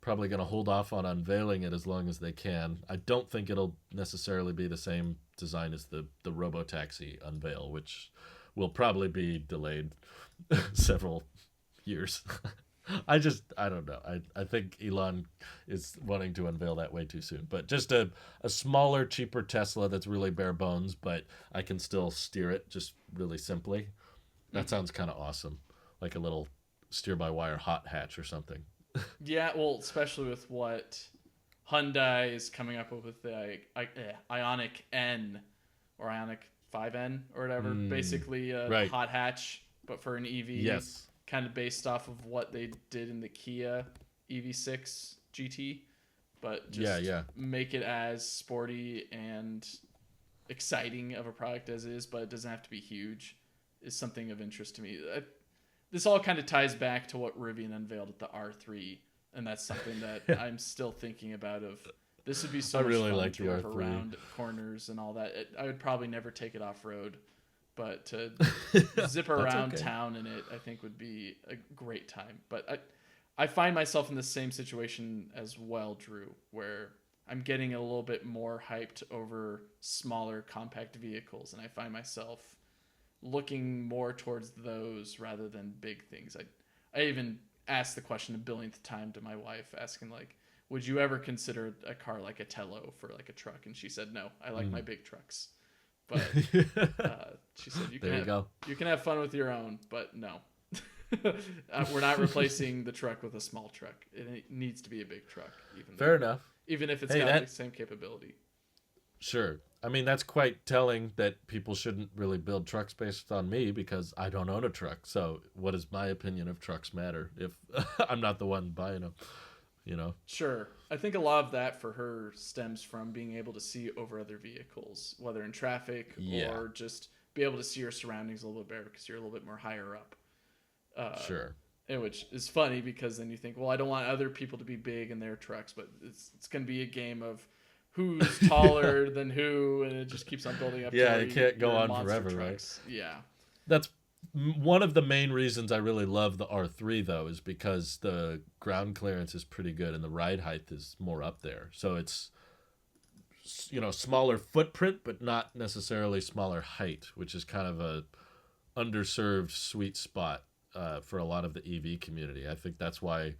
probably going to hold off on unveiling it as long as they can. I don't think it'll necessarily be the same design as the Robotaxi unveil, which will probably be delayed several years. I don't know. I think Elon is wanting to unveil that way too soon. But just a smaller, cheaper Tesla that's really bare bones, but I can still steer it just really simply. That sounds kind of awesome. Like a little steer by wire hot hatch or something. Yeah, well, especially with what Hyundai is coming up with the Ionic N or Ionic 5N or whatever. Basically, a right. hot hatch, but for an EV. Yes. Kind of based off of what they did in the Kia EV6 GT, but just make it as sporty and exciting of a product as it is, but it doesn't have to be huge, is something of interest to me. This all kind of ties back to what Rivian unveiled at the R3, and that's something that I'm still thinking about. Of this would be so I much really fun like to the whip R3. around corners and all that. I would probably never take it off road, but to zip around town in it, I think would be a great time. But I find myself in the same situation as well, Drew, where I'm getting a little bit more hyped over smaller compact vehicles, and I find myself looking more towards those rather than big things. I even asked the question a billionth time to my wife, asking like, would you ever consider a car like a Tello for like a truck? And she said, no, I like my big trucks. But she said, you can have fun with your own, but no. We're not replacing the truck with a small truck. It needs to be a big truck. Fair enough. Even if it's got the same capability. Sure. I mean, that's quite telling that people shouldn't really build trucks based on me because I don't own a truck. So what does my opinion of trucks matter if I'm not the one buying them, Sure. I think a lot of that for her stems from being able to see over other vehicles, whether in traffic or just be able to see your surroundings a little bit better because you're a little bit more higher up. Sure. Which is funny because then you think, well, I don't want other people to be big in their trucks, but it's going to be a game of who's taller than who, and it just keeps on building up. Yeah, it can't go on forever, trucks. Right? Yeah. That's One of the main reasons I really love the R3 though is because the ground clearance is pretty good and the ride height is more up there. So it's smaller footprint but not necessarily smaller height, which is kind of a underserved sweet spot for a lot of the EV community. I think that's why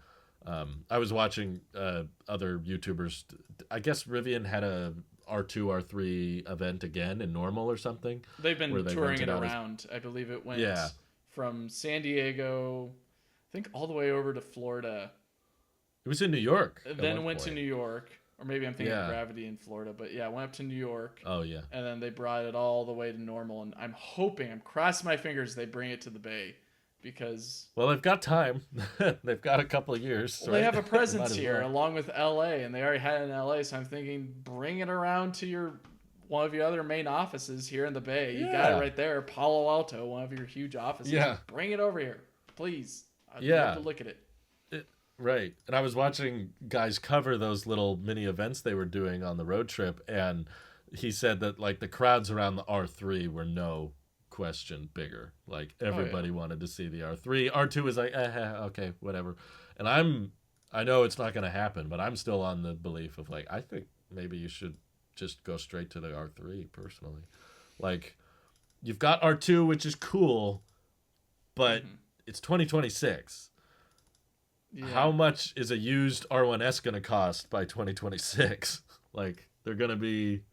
I was watching other YouTubers. I guess Rivian had a R2 R3 event again in Normal or something. They've been where they touring it rented out around. I believe it went Yeah. from San Diego, I think all the way over to Florida. It was in New York. Then it went to New York. Or maybe I'm thinking Yeah. Gravity in Florida. But yeah, went up to New York. Oh yeah. And then they brought it all the way to Normal. And I'm crossing my fingers they bring it to the Bay. Because Well, they've got time. They've got a couple of years. well, they right? have a presence Might as here well. along with LA. And they already had it in LA. So I'm thinking bring it around to one of your other main offices here in the Bay. You got it Yeah. right there. Palo Alto, one of your huge offices. Yeah. Bring it over here, please. I'd Yeah. love to look at it. Right. And I was watching guys cover those little mini events they were doing on the road trip, and he said that like the crowds around the R3 were no question bigger. Like everybody wanted to see the R3. R2 is like, okay, whatever. And I know it's not going to happen, but I'm still on the belief of like, I think maybe you should just go straight to the R3 personally. Like you've got R2, which is cool, but it's 2026. Yeah. How much is a used R1S going to cost by 2026? Like, they're going to be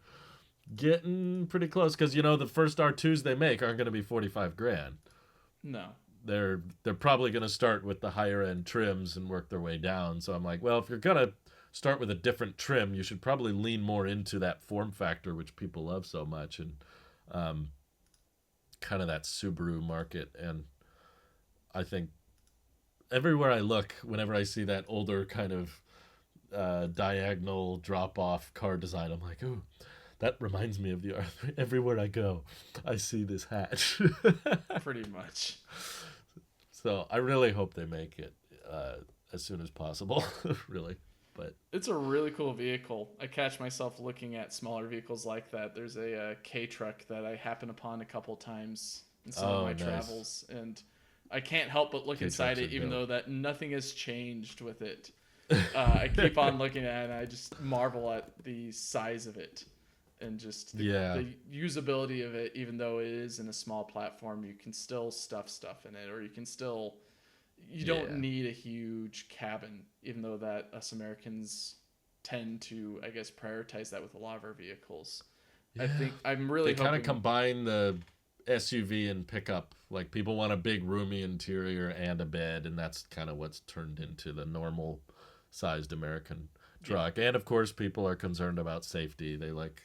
getting pretty close because, the first R2s they make aren't going to be 45 grand. No. They're probably going to start with the higher end trims and work their way down. So I'm like, well, if you're going to start with a different trim, you should probably lean more into that form factor, which people love so much, and kind of that Subaru market. And I think everywhere I look, whenever I see that older kind of diagonal drop-off car design, I'm like, ooh, that reminds me of the R3. Everywhere I go, I see this hatch. Pretty much. So I really hope they make it as soon as possible, really. But It's a really cool vehicle. I catch myself looking at smaller vehicles like that. There's a K-Truck that I happen upon a couple times in some of my nice. travels, and I can't help but look K-Trucks inside are it, even dope. though that nothing has changed with it. I keep on looking at it, and I just marvel at the size of it and just the usability of it. Even though it is in a small platform, you can still stuff stuff in it, or you don't need a huge cabin, even though that us Americans tend to, I guess, prioritize that with a lot of our vehicles. I think I'm really they kind hoping of combine the SUV and pickup. Like people want a big roomy interior and a bed, and that's kind of what's turned into the normal sized American truck. And of course, people are concerned about safety. They like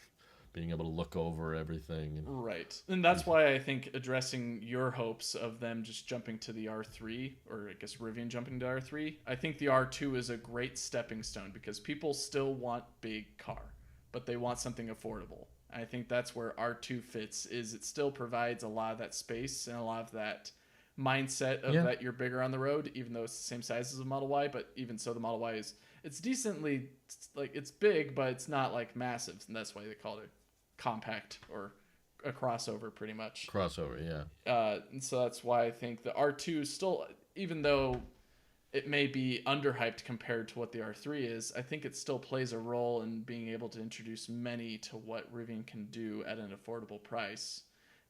being able to look over everything. Right. And that's why I think addressing your hopes of them just jumping to the R3, or I guess Rivian jumping to R3, I think the R2 is a great stepping stone because people still want big car, but they want something affordable. And I think that's where R2 fits, is it still provides a lot of that space and a lot of that mindset of that you're bigger on the road, even though it's the same size as a Model Y, but even so the Model Y it's decently, like, it's big, but it's not like massive, and that's why they call it compact or a crossover pretty much. Crossover, yeah. And so that's why I think the R2 still, even though it may be underhyped compared to what the R3 is, I think it still plays a role in being able to introduce many to what Rivian can do at an affordable price,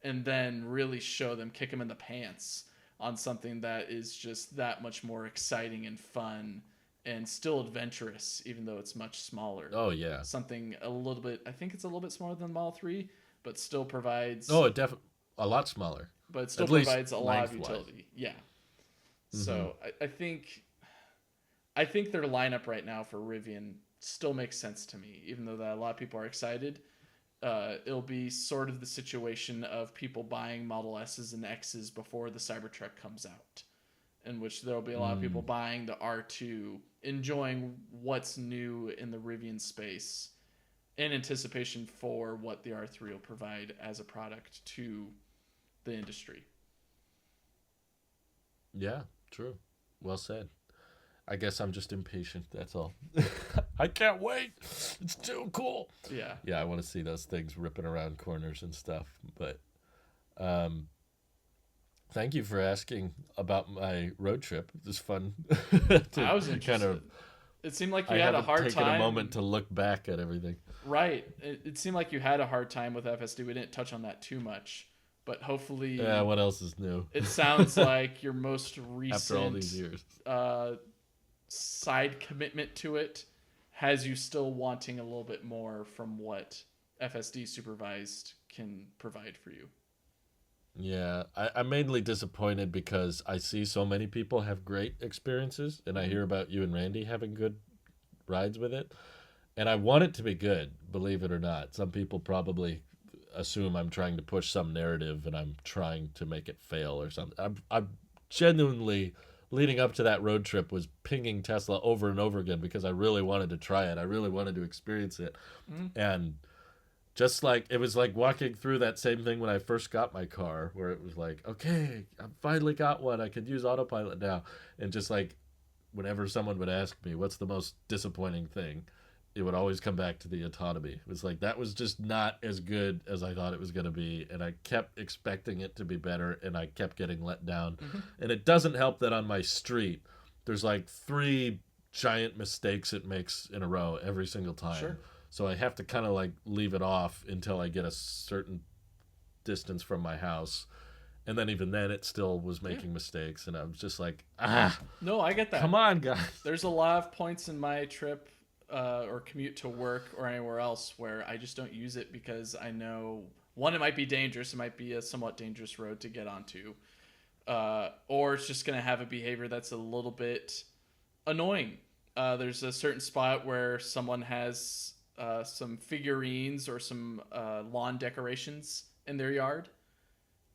and then really show them, kick them in the pants on something that is just that much more exciting and fun and still adventurous, even though it's much smaller. Oh yeah. Something a little bit, I think it's a little bit smaller than the Model 3, but still provides... Oh, a lot smaller. But it still At least provides a lot of lengthwise. utility. Yeah. So I think their lineup right now for Rivian still makes sense to me, even though that a lot of people are excited. It'll be sort of the situation of people buying Model S's and X's before the Cybertruck comes out, in which there'll be a lot of people buying the R2, enjoying what's new in the Rivian space, in anticipation for what the R3 will provide as a product to the industry. Yeah, true. Well said. I guess I'm just impatient, that's all. I can't wait. It's too cool. Yeah. Yeah, I want to see those things ripping around corners and stuff. But thank you for asking about my road trip. It was fun I to was interested. It seemed like you I had a haven't hard taken time. a moment to look back at everything. Right. It seemed like you had a hard time with FSD. We didn't touch on that too much, but hopefully, Yeah, what else is new? it sounds like your most After all recent these years. side commitment to it has you still wanting a little bit more from what FSD supervised can provide for you. Yeah, I'm mainly disappointed because I see so many people have great experiences, and I hear about you and Randy having good rides with it. And I want it to be good, believe it or not. Some people probably assume I'm trying to push some narrative and I'm trying to make it fail or something. I'm genuinely leading up to that road trip was pinging Tesla over and over again because I really wanted to try it. I really wanted to experience it. And just like it was like walking through that same thing when I first got my car, where it was like, okay, I finally got one. I could use autopilot now. And just like whenever someone would ask me, what's the most disappointing thing? It would always come back to the autonomy. It was like that was just not as good as I thought it was going to be, and I kept expecting it to be better, and I kept getting let down. And it doesn't help that on my street, there's like 3 giant mistakes it makes in a row every single time. Sure. So I have to kind of like leave it off until I get a certain distance from my house. And then even then, it still was making mistakes, and I was just like, No, I get that. come on, guys. There's a lot of points in my trip or commute to work or anywhere else where I just don't use it because I know, one, it might be dangerous. It might be a somewhat dangerous road to get onto. Or it's just going to have a behavior that's a little bit annoying. There's a certain spot where someone has some figurines or some lawn decorations in their yard,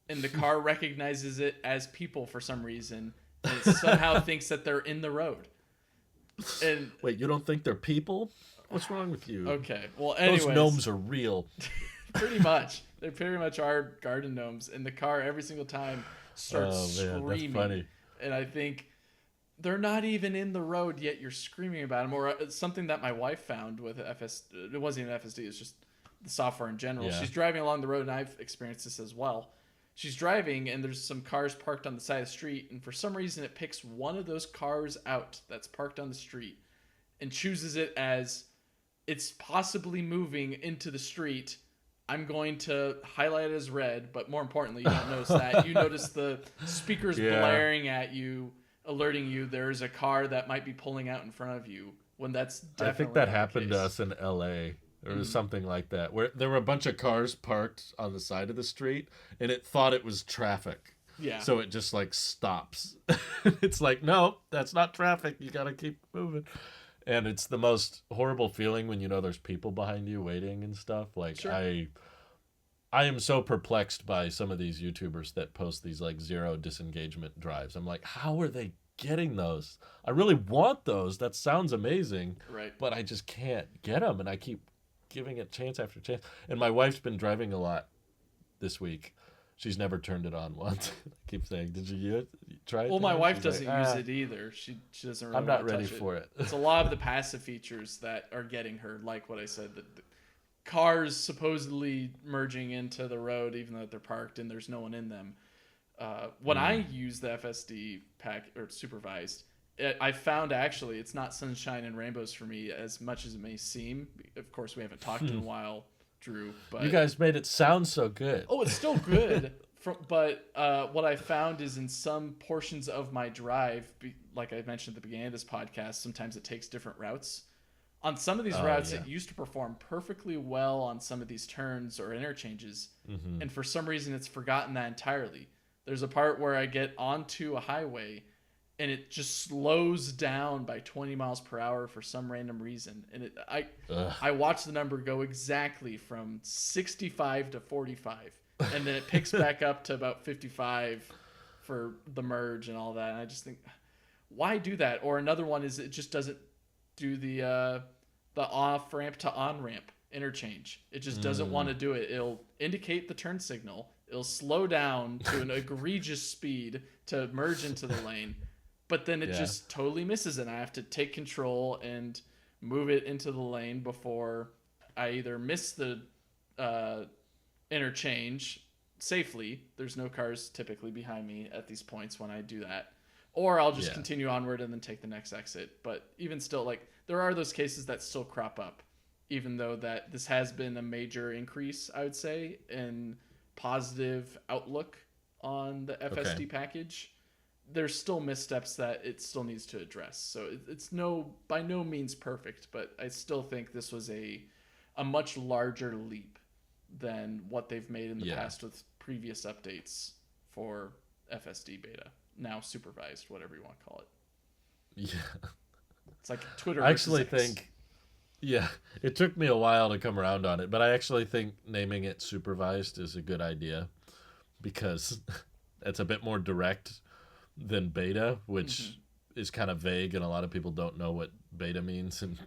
and the car recognizes it as people for some reason, and it somehow thinks that they're in the road. And Wait, you don't think they're people? What's wrong with you? okay, well, anyways, Those gnomes are real. pretty much, they pretty much are garden gnomes, and the car every single time starts screaming. That's funny. And I think they're not even in the road yet. You're screaming about them, or something that my wife found with FS. It wasn't even FSD. It's just the software in general. Yeah. She's driving along the road, and I've experienced this as well. She's driving, and there's some cars parked on the side of the street, and for some reason, it picks one of those cars out that's parked on the street, and chooses it as it's possibly moving into the street. I'm going to highlight it as red, but more importantly, you don't notice that. You notice the speakers blaring at you, alerting you there's a car that might be pulling out in front of you, when that's definitely I think that not happened the to case. us in LA. Or something like that, where there were a bunch of cars parked on the side of the street, and it thought it was traffic. Yeah. So it just like stops. It's like, no, that's not traffic. You got to keep moving. And it's the most horrible feeling when you know there's people behind you waiting and stuff. Like Sure. I am so perplexed by some of these YouTubers that post these like 0 disengagement drives. I'm like, how are they getting those? I really want those. That sounds amazing. Right. But I just can't get them, and I keep giving it chance after chance. And my wife's been driving a lot this week. She's never turned it on once. I keep saying, did you try it? Well, my today?" wife She's doesn't like, use it either. She doesn't really I'm not wanna ready touch for it. It's a lot of the passive features that are getting her, like what I said, the cars supposedly merging into the road even though they're parked and there's no one in them. When I use the FSD pack or supervised, I found actually it's not sunshine and rainbows for me as much as it may seem. Of course, we haven't talked in a while, Drew. But You guys made it sound so good. oh, it's still good. But what I found is in some portions of my drive, like I mentioned at the beginning of this podcast, sometimes it takes different routes. On some of these routes, yeah. it used to perform perfectly well on some of these turns or interchanges. And for some reason, it's forgotten that entirely. There's a part where I get onto a highway and it just slows down by 20 miles per hour for some random reason. And I watch the number go exactly from 65 to 45. And then it picks back up to about 55 for the merge and all that. And I just think, why do that? Or another one is it just doesn't do the off ramp to on ramp interchange. It just doesn't want to do it. It'll indicate the turn signal. It'll slow down to an egregious speed to merge into the lane. But then it just totally misses it. And I have to take control and move it into the lane before I either miss the interchange safely. There's no cars typically behind me at these points when I do that. Or I'll just continue onward and then take the next exit. But even still, like, there are those cases that still crop up, even though that this has been a major increase, I would say, in positive outlook on the FSD package. There's still missteps that it still needs to address. So it's by no means perfect, but I still think this was a much larger leap than what they've made in the past with previous updates for FSD beta. Now supervised, whatever you want to call it. Yeah. It's like Twitter. I actually think, it took me a while to come around on it, but I actually think naming it supervised is a good idea because it's a bit more direct than beta, which is kind of vague, and a lot of people don't know what beta means, and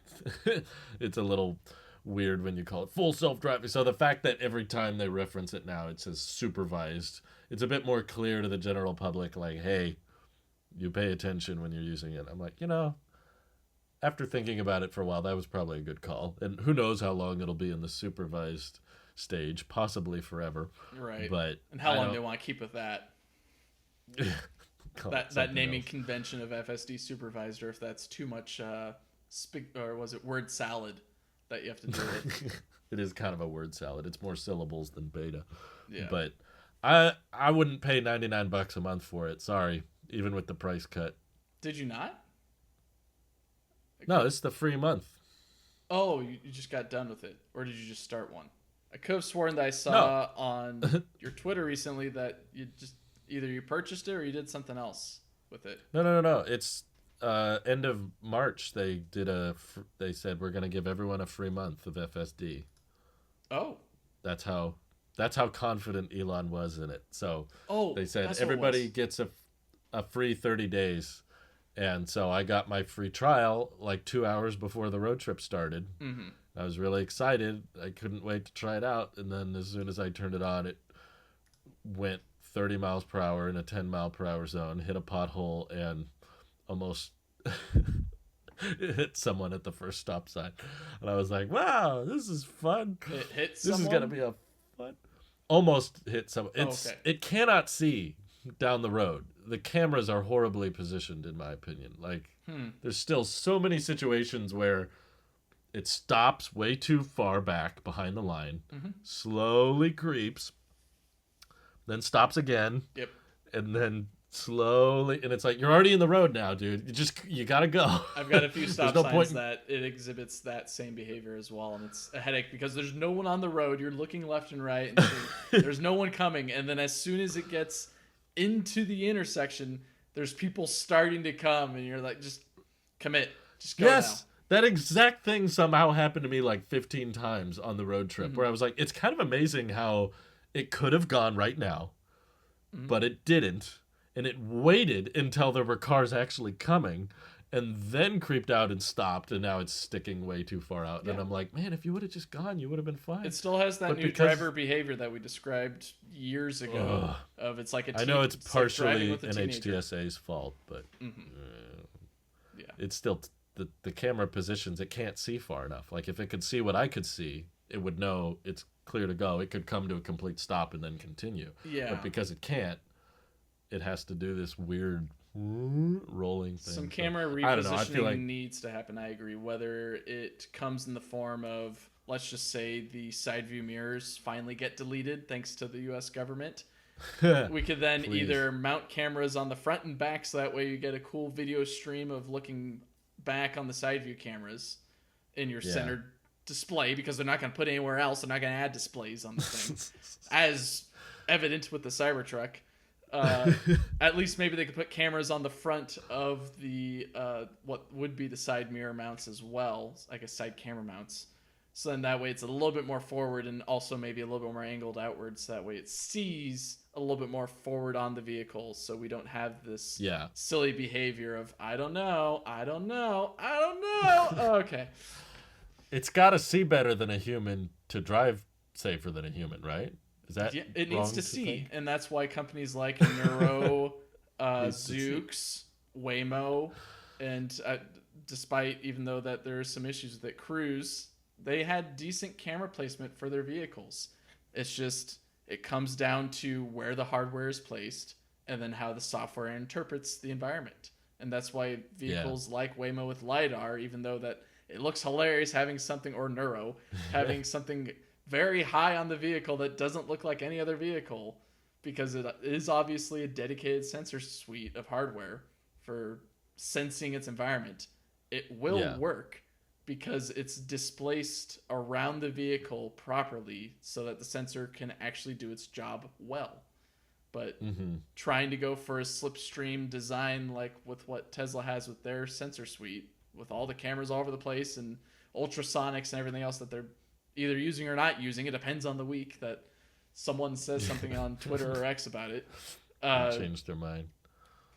it's a little weird when you call it full self-driving. So the fact that every time they reference it now it says supervised, it's a bit more clear to the general public, like, hey, you pay attention when you're using it. I'm like, after thinking about it for a while, that was probably a good call. And who knows how long it'll be in the supervised stage, possibly forever. Right. But and how long they want to keep with that. that naming else. Convention of FSD supervised, or if that's too much or was it word salad that you have to deal with. It is kind of a word salad. It's more syllables than beta. Yeah. But I wouldn't pay $99 a month for it. Sorry, even with the price cut. Did you not? No, it's the free month. Oh, you just got done with it, or did you just start one? I could have sworn that I saw on your Twitter recently that you just either you purchased it or you did something else with it. No. It's end of March. They they said we're gonna give everyone a free month of FSD. Oh, that's how confident Elon was in it. So they said everybody gets a free 30 days. And so I got my free trial like 2 hours before the road trip started. Mm-hmm. I was really excited. I couldn't wait to try it out. And then as soon as I turned it on, it went 30 miles per hour in a 10 mile per hour zone, hit a pothole, and almost hit someone at the first stop sign. And I was like, wow, this is fun. It hit this someone? Is going to be a fun. Almost hit someone. It cannot see down the road. The cameras are horribly positioned, in my opinion. Like, there's still so many situations where it stops way too far back behind the line, slowly creeps, then stops again, and then slowly, and it's like, you're already in the road now, dude. You gotta go. I've got a few stop signs that it exhibits that same behavior as well, and it's a headache because there's no one on the road. You're looking left and right, and there's no one coming, and then as soon as it gets into the intersection, there's people starting to come, and you're like, just commit, just go now. That exact thing somehow happened to me like 15 times on the road trip, where I was like, it's kind of amazing how it could have gone right now, but it didn't, and it waited until there were cars actually coming, and then creeped out and stopped, and now it's sticking way too far out. And I'm like, man, if you would have just gone, you would have been fine. It still has that new driver behavior that we described years ago. Of it's like I know it's partially NHTSA's fault, but it's still the camera positions. It can't see far enough. Like if it could see what I could see, it would know it's clear to go. It could come to a complete stop and then continue. Yeah. But because it can't, it has to do this weird rolling thing. Some camera repositioning needs to happen. I agree. Whether it comes in the form of, let's just say, the side view mirrors finally get deleted thanks to the U.S. government. We could then either mount cameras on the front and back, so that way you get a cool video stream of looking back on the side view cameras in your centered display, because they're not going to put anywhere else. They're not going to add displays on the thing, as evident with the Cybertruck. At least maybe they could put cameras on the front of the what would be the side mirror mounts as well, I guess side camera mounts. So then that way it's a little bit more forward, and also maybe a little bit more angled outwards. So that way it sees a little bit more forward on the vehicle, so we don't have this silly behavior of I don't know. Okay. It's got to see better than a human to drive safer than a human, right? Is that it needs to see, and that's why companies like Neuro, Zoox, Waymo, and despite even though that there are some issues with it, Cruise, they had decent camera placement for their vehicles. It's just It comes down to where the hardware is placed and then how the software interprets the environment. And that's why vehicles like Waymo with LiDAR, even though that it looks hilarious having something, or Neuro, having something very high on the vehicle that doesn't look like any other vehicle, because it is obviously a dedicated sensor suite of hardware for sensing its environment. It will work because it's displaced around the vehicle properly so that the sensor can actually do its job well. But trying to go for a slipstream design like with what Tesla has with their sensor suite, with all the cameras all over the place and ultrasonics and everything else that they're either using or not using, it depends on the week that someone says something on Twitter or X about it. Changed their mind.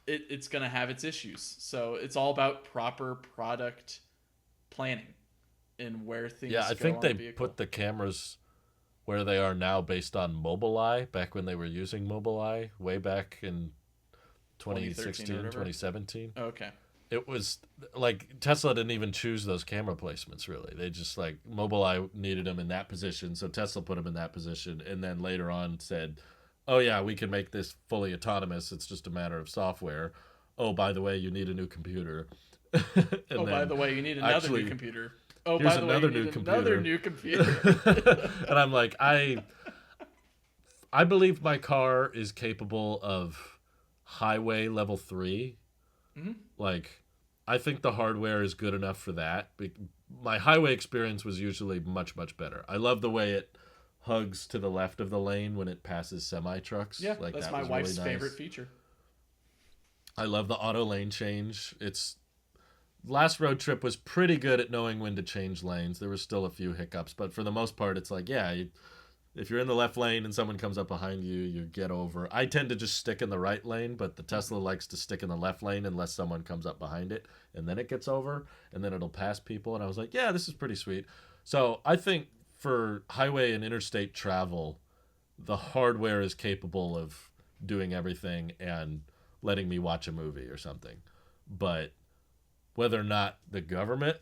It's going to have its issues. So it's all about proper product planning and where things go. Yeah, I think they the put the cameras where they are now based on Mobileye, back when they were using Mobileye, way back in 2016, 2017. Okay. It was like Tesla didn't even choose those camera placements, really. They just like Mobileye needed them in that position, so Tesla put them in that position, and then later on said, oh yeah, we can make this fully autonomous. It's just a matter of software. Oh, by the way, you need a new computer. By the way, you need another new computer. Oh, here's by the way, you need another new computer. And I'm like, I believe my car is capable of highway level 3. Mm-hmm. Like, I think the hardware is good enough for that. My highway experience was usually much, much better. I love the way it hugs to the left of the lane when it passes semi-trucks. Yeah, like, that's that my was wife's really nice. favorite feature. I love the auto lane change. Last road trip was pretty good at knowing when to change lanes. There were still a few hiccups, but for the most part, it's like, if you're in the left lane and someone comes up behind you, you get over. I tend to just stick in the right lane, but the Tesla likes to stick in the left lane unless someone comes up behind it, and then it gets over, and then it'll pass people. And I was like, yeah, this is pretty sweet. So I think for highway and interstate travel, the hardware is capable of doing everything and letting me watch a movie or something. But whether or not the government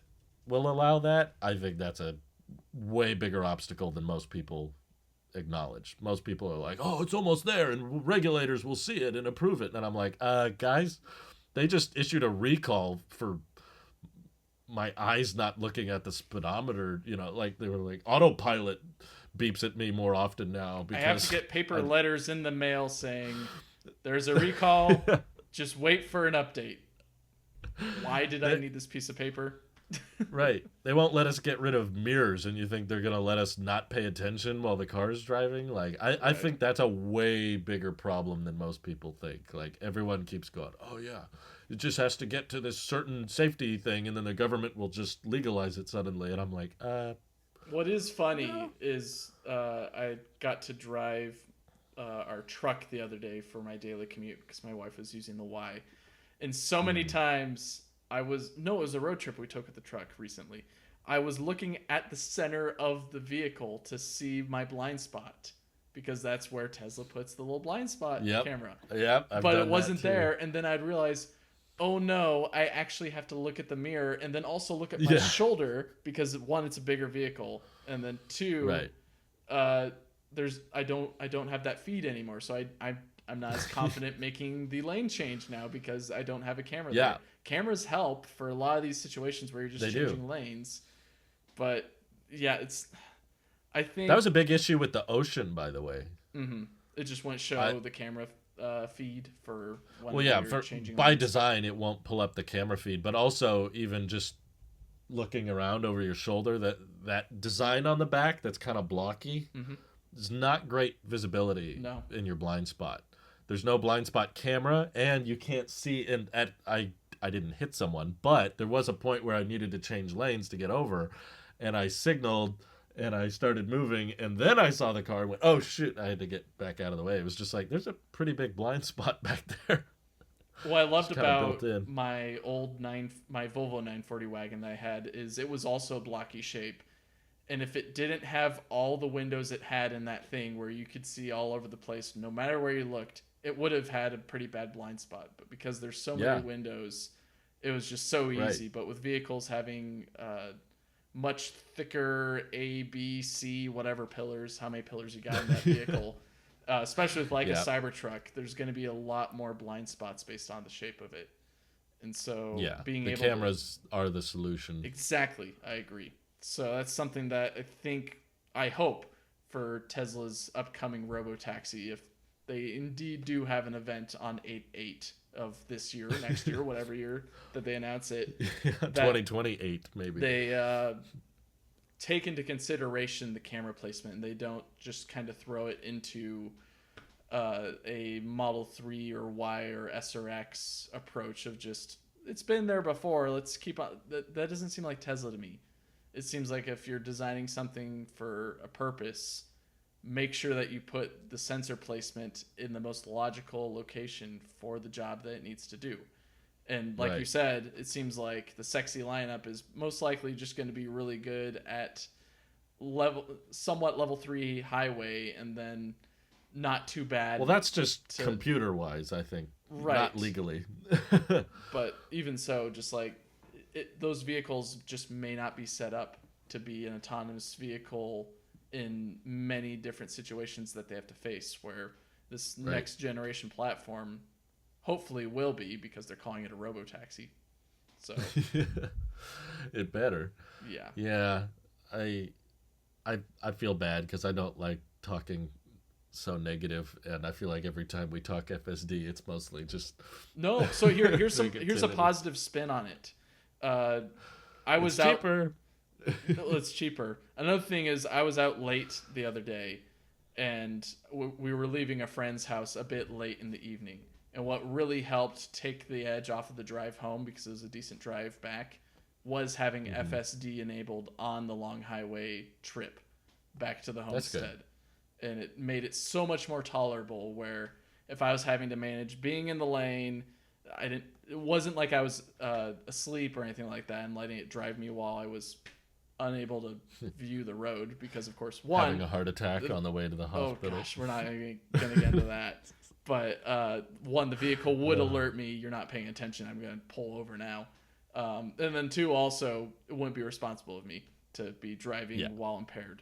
will allow that, I think that's a way bigger obstacle than most people acknowledge. Most people are like, oh, it's almost there and regulators will see it and approve it. And I'm like, guys, they just issued a recall for my eyes not looking at the speedometer. Like they were like, autopilot beeps at me more often now because I have to get paper letters in the mail saying there's a recall. Just wait for an update. Why did I need this piece of paper? Right. They won't let us get rid of mirrors, and you think they're going to let us not pay attention while the car is driving? Like, I think that's a way bigger problem than most people think. Like, everyone keeps going, oh, yeah, it just has to get to this certain safety thing, and then the government will just legalize it suddenly. And I'm like, What is funny is I got to drive our truck the other day for my daily commute because my wife was using the Y. And so many times it was a road trip we took with the truck recently. I was looking at the center of the vehicle to see my blind spot because that's where Tesla puts the little blind spot camera. Yep. But it wasn't there. And then I'd realize, oh no, I actually have to look at the mirror and then also look at my shoulder because one, it's a bigger vehicle. And then two, I don't have that feed anymore. So I'm not as confident making the lane change now because I don't have a camera there. Cameras help for a lot of these situations where you're just changing lanes. But yeah, I think that was a big issue with the Ocean, by the way. Mm-hmm. It just won't show the camera feed for when you're changing by lanes. design, it won't pull up the camera feed, but also even just looking around over your shoulder, that design on the back that's kind of blocky is not great visibility in your blind spot. There's no blind spot camera, and you can't see. And I didn't hit someone, but there was a point where I needed to change lanes to get over, and I signaled, and I started moving, and then I saw the car and went, oh shit, I had to get back out of the way. It was just like, there's a pretty big blind spot back there. What I loved about my Volvo 940 wagon that I had is it was also blocky shape. And if it didn't have all the windows it had in that thing where you could see all over the place, no matter where you looked, it would have had a pretty bad blind spot. But because there's so many windows, it was just so easy. Right. But with vehicles having much thicker A, B, C, whatever pillars, how many pillars you got in that vehicle, especially with like a Yeah. Cybertruck. There's going to be a lot more blind spots based on the shape of it, and so Yeah. being The able cameras are the solution. exactly, I agree. So that's something that I hope for Tesla's upcoming robotaxi, if they indeed do have an event on 8/8 of this year, next year, whatever year that they announce it, 2028 maybe. they take into consideration the camera placement and they don't just kind of throw it into a Model 3 or Y or S or X approach of just, it's been there before, let's keep on. That doesn't seem like Tesla to me. It seems like if you're designing something for a purpose, make sure that you put the sensor placement in the most logical location for the job that it needs to do. And like you said, it seems like the sexy lineup is most likely just going to be really good at somewhat level 3 highway, and then not too bad. Well, that's just computer-wise, I think. Right. Not legally. But even so, just like those vehicles just may not be set up to be an autonomous vehicle in many different situations that they have to face, where this next generation platform hopefully will be, because they're calling it a robotaxi. So it better. Yeah. Yeah. I feel bad because I don't like talking so negative, and I feel like every time we talk FSD, it's mostly just no. So here's a positive spin on it. I was it's out. Cheaper. Well, it's cheaper. Another thing is, I was out late the other day, and we were leaving a friend's house a bit late in the evening. And what really helped take the edge off of the drive home, because it was a decent drive back, was having FSD enabled on the long highway trip back to the homestead. And it made it so much more tolerable, where if I was having to manage being in the lane, it wasn't like I was asleep or anything like that and letting it drive me while I was unable to view the road, because of course having a heart attack on the way to the hospital. Oh gosh, we're not going to get into that. But the vehicle would alert me, you're not paying attention, I'm going to pull over now. And then two, also, it wouldn't be responsible of me to be driving while impaired.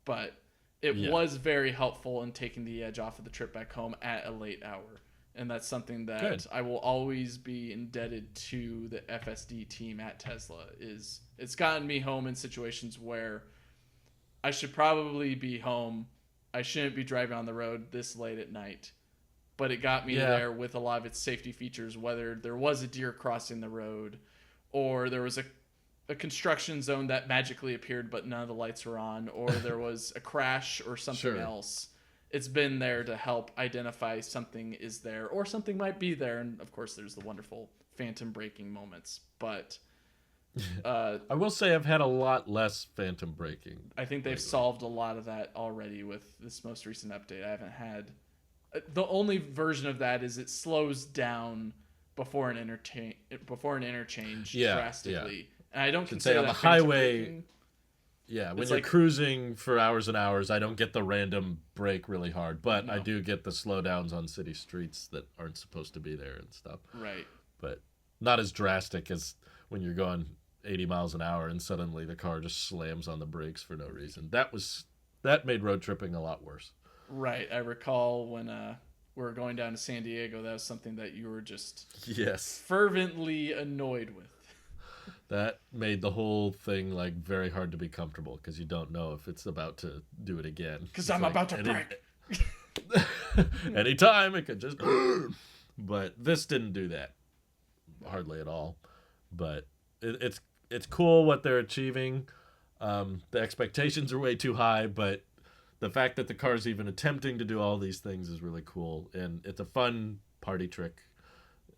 But it was very helpful in taking the edge off of the trip back home at a late hour. And that's something that I will always be indebted to the FSD team at Tesla. It's gotten me home in situations where I should probably be home. I shouldn't be driving on the road this late at night. But it got me there with a lot of its safety features, whether there was a deer crossing the road, or there was a construction zone that magically appeared but none of the lights were on, or there was a crash or something else. It's been there to help identify something is there, or something might be there. And of course, there's the wonderful phantom braking moments. But I will say I've had a lot less phantom braking. I think they've solved a lot of that already with this most recent update. I haven't had... The only version of that is it slows down before an interchange drastically. And I don't consider on that the highway. braking. Yeah, when you're cruising for hours and hours, I don't get the random brake really hard, but I do get the slowdowns on city streets that aren't supposed to be there and stuff. Right. But not as drastic as when you're going 80 miles an hour and suddenly the car just slams on the brakes for no reason. That made road tripping a lot worse. Right. I recall when we were going down to San Diego, that was something that you were just fervently annoyed with. That made the whole thing like very hard to be comfortable, because you don't know if it's about to do it again. Because I'm about to brake. Anytime it could just... But this didn't do that hardly at all. But it's cool what they're achieving. The expectations are way too high, but the fact that the car's even attempting to do all these things is really cool, and it's a fun party trick.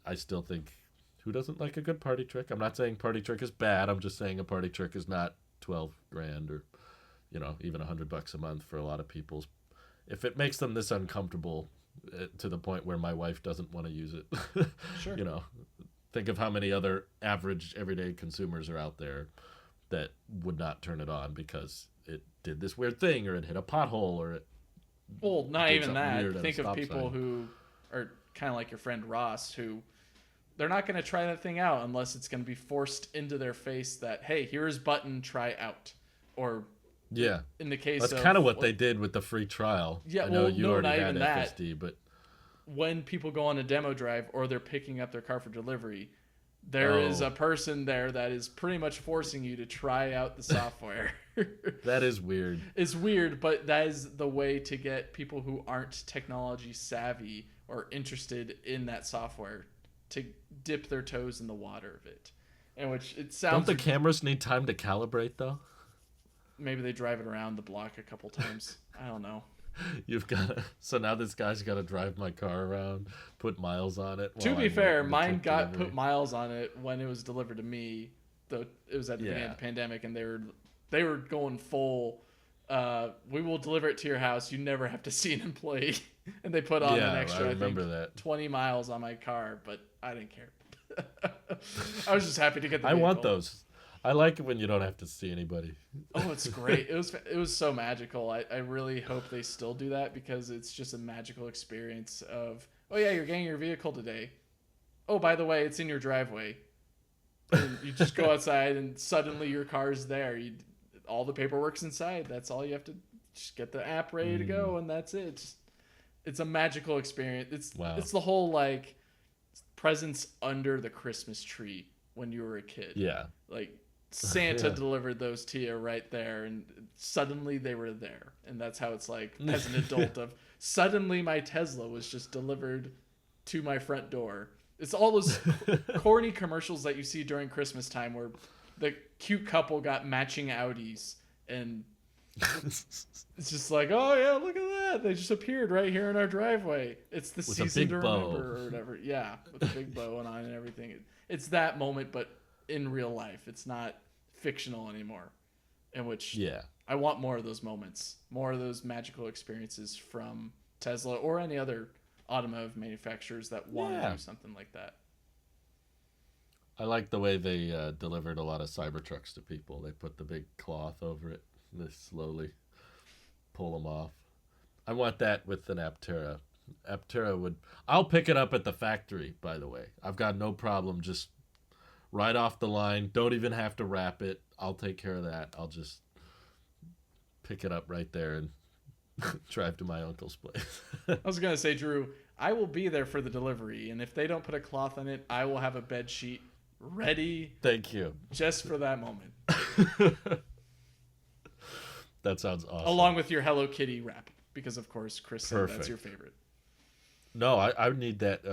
I still think, who doesn't like a good party trick? I'm not saying party trick is bad. I'm just saying a party trick is not $12,000 or, even $100 a month for a lot of people. If it makes them this uncomfortable to the point where my wife doesn't want to use it, sure. Think of how many other average everyday consumers are out there that would not turn it on because it did this weird thing, or it hit a pothole, or it... Well, not even that. Think of people who are kind of like your friend Ross, who they're not going to try that thing out unless it's going to be forced into their face that, hey, here's button, try out. Or Yeah. In the case That's of kind of what they did with the free trial. Yeah, I know well, you no, already not had even that. FSD, but When people go on a demo drive or they're picking up their car for delivery, there is a person there that is pretty much forcing you to try out the software. that is weird. It's weird, but that is the way to get people who aren't technology savvy or interested in that software to dip their toes in the water of it. And which it sounds. Don't the cameras need time to calibrate though? Maybe they drive it around the block a couple times. I don't know. You've got to, so now this guy's got to drive my car around, put miles on it. To while be I'm fair, waiting to mine take got delivery. put miles on it when it was delivered to me. Though it was at the beginning of the pandemic, and they were going full. We will deliver it to your house. You never have to see an employee, and they put on an extra. I remember that 20 miles on my car, but I didn't care. I was just happy to get the I want vehicle. those. I like it when you don't have to see anybody. Oh, it's great. It was so magical. I really hope they still do that because it's just a magical experience of, oh yeah, you're getting your vehicle today. Oh, by the way, it's in your driveway. And you just go outside and suddenly your car's there. All the paperwork's inside. That's all you have to just get the app ready to go, and that's it. It's a magical experience. It's the whole like presents under the Christmas tree when you were a kid. Yeah. Like Santa delivered those to you right there, and suddenly they were there. And that's how it's like as an adult of suddenly my Tesla was just delivered to my front door. It's all those corny commercials that you see during Christmas time where the cute couple got matching Audis, and it's just like, oh yeah, look at that. They just appeared right here in our driveway. It's the With a season big to bow. remember or whatever. Yeah, with a big bow on and everything. It's that moment, but in real life. It's not fictional anymore. In which I want more of those moments, more of those magical experiences from Tesla or any other automotive manufacturers that want to do something like that. I like the way they delivered a lot of Cybertrucks to people. They put the big cloth over it and they slowly pull them off. I want that with an Aptera. I'll pick it up at the factory, by the way. I've got no problem just right off the line. Don't even have to wrap it. I'll take care of that. I'll just pick it up right there and drive to my uncle's place. I was going to say, Drew, I will be there for the delivery, and if they don't put a cloth on it, I will have a bed sheet ready. Thank you. Just for that moment. That sounds awesome. Along with your Hello Kitty wrap, because of course Chris said that's your favorite. No, I need that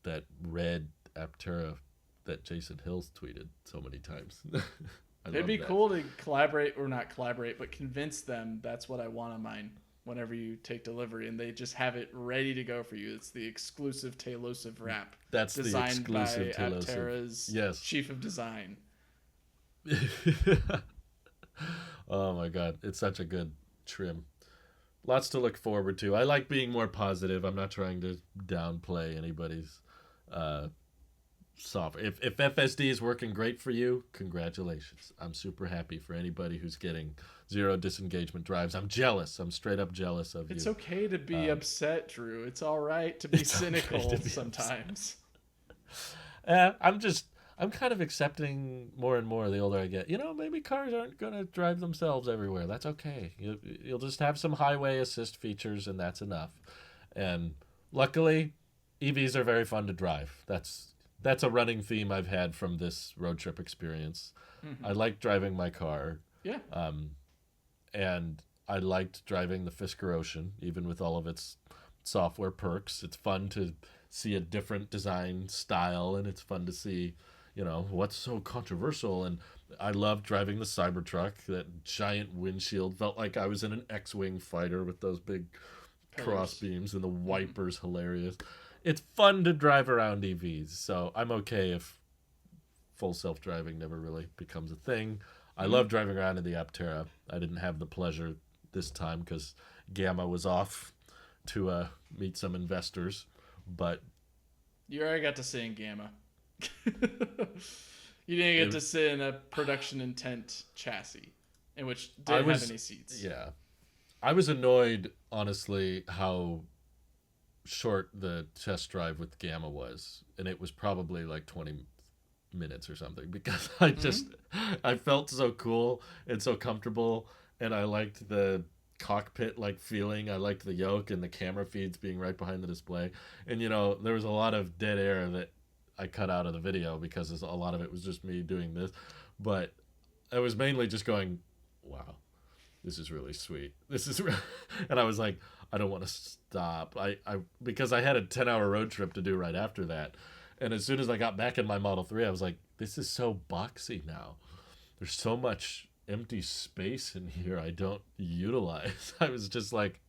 that red Aptera that Jason Hills tweeted so many times. It'd be cool to collaborate, or not collaborate, but convince them that's what I want on mine whenever you take delivery, and they just have it ready to go for you. It's the exclusive Tailosive wrap. That's designed the exclusive by Tailosive. Aptera's chief of design. Oh my god, it's such a good trim. Lots to look forward to. I like being more positive. I'm not trying to downplay anybody's software. If FSD is working great for you, congratulations. I'm super happy for anybody who's getting zero disengagement drives. I'm jealous. I'm straight up jealous of you. It's okay to be upset, Drew. It's all right to be cynical sometimes. I'm kind of accepting more and more the older I get. Maybe cars aren't going to drive themselves everywhere. That's okay. You'll just have some highway assist features, and that's enough. And luckily, EVs are very fun to drive. That's a running theme I've had from this road trip experience. Mm-hmm. I like driving my car. Yeah. And I liked driving the Fisker Ocean, even with all of its software perks. It's fun to see a different design style, and it's fun to see what's so controversial. And I loved driving the Cybertruck. That giant windshield felt like I was in an X-Wing fighter with those big cross beams, and the wipers hilarious. It's fun to drive around EVs, so I'm okay if full self-driving never really becomes a thing. I love driving around in the Aptera. I didn't have the pleasure this time because Gamma was off to meet some investors, but you already got to sit in Gamma. You didn't get to sit in a production intent chassis, in which didn't have any seats. Yeah, I was annoyed, honestly, how short the test drive with Gamma was, and it was probably like 20 minutes or something, because I felt so cool and so comfortable and I liked the cockpit like feeling. I liked the yoke and the camera feeds being right behind the display. And there was a lot of dead air that I cut out of the video because a lot of it was just me doing this. But I was mainly just going, wow, this is really sweet. And I was like, I don't want to stop. Because I had a 10-hour road trip to do right after that. And as soon as I got back in my Model 3, I was like, this is so boxy now. There's so much empty space in here I don't utilize. I was just like,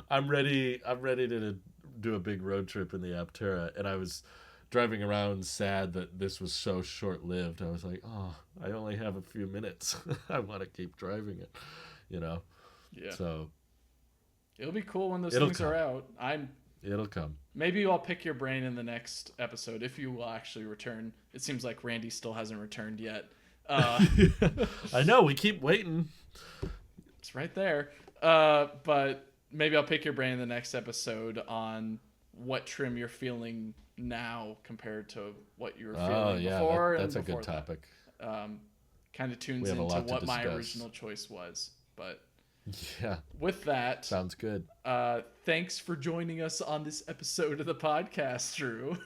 I'm ready to do a big road trip in the Aptera, and I was driving around sad that this was so short-lived. I was like, oh, I only have a few minutes. I want to keep driving it, Yeah. So it'll be cool when those It'll things come. are out. It'll come. Maybe I'll pick your brain in the next episode if you will actually return. It seems like Randy still hasn't returned yet. I know, we keep waiting. It's right there. But maybe I'll pick your brain in the next episode on what trim you're feeling now compared to what you were feeling before. That's and a good before that. topic. Kind of tunes We have a into lot to what my discuss. original choice was. But Yeah, with that, sounds good. thanks for joining us on this episode of the podcast, Drew.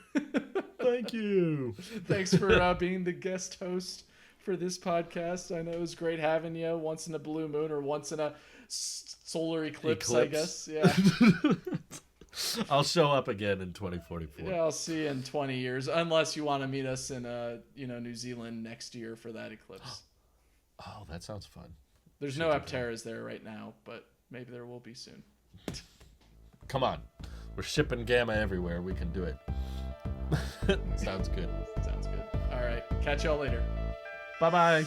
Thank you. Thanks for being the guest host for this podcast. I know it was great having you once in a blue moon or once in a solar eclipse. I guess. Yeah. I'll show up again in 2044. Yeah, I'll see you in 20 years, unless you want to meet us in New Zealand next year for that eclipse. Oh, that sounds fun. There's no Apteras there right now, but maybe there will be soon. Come on. We're shipping Gamma everywhere. We can do it. Sounds good. Sounds good. All right. Catch y'all later. Bye-bye.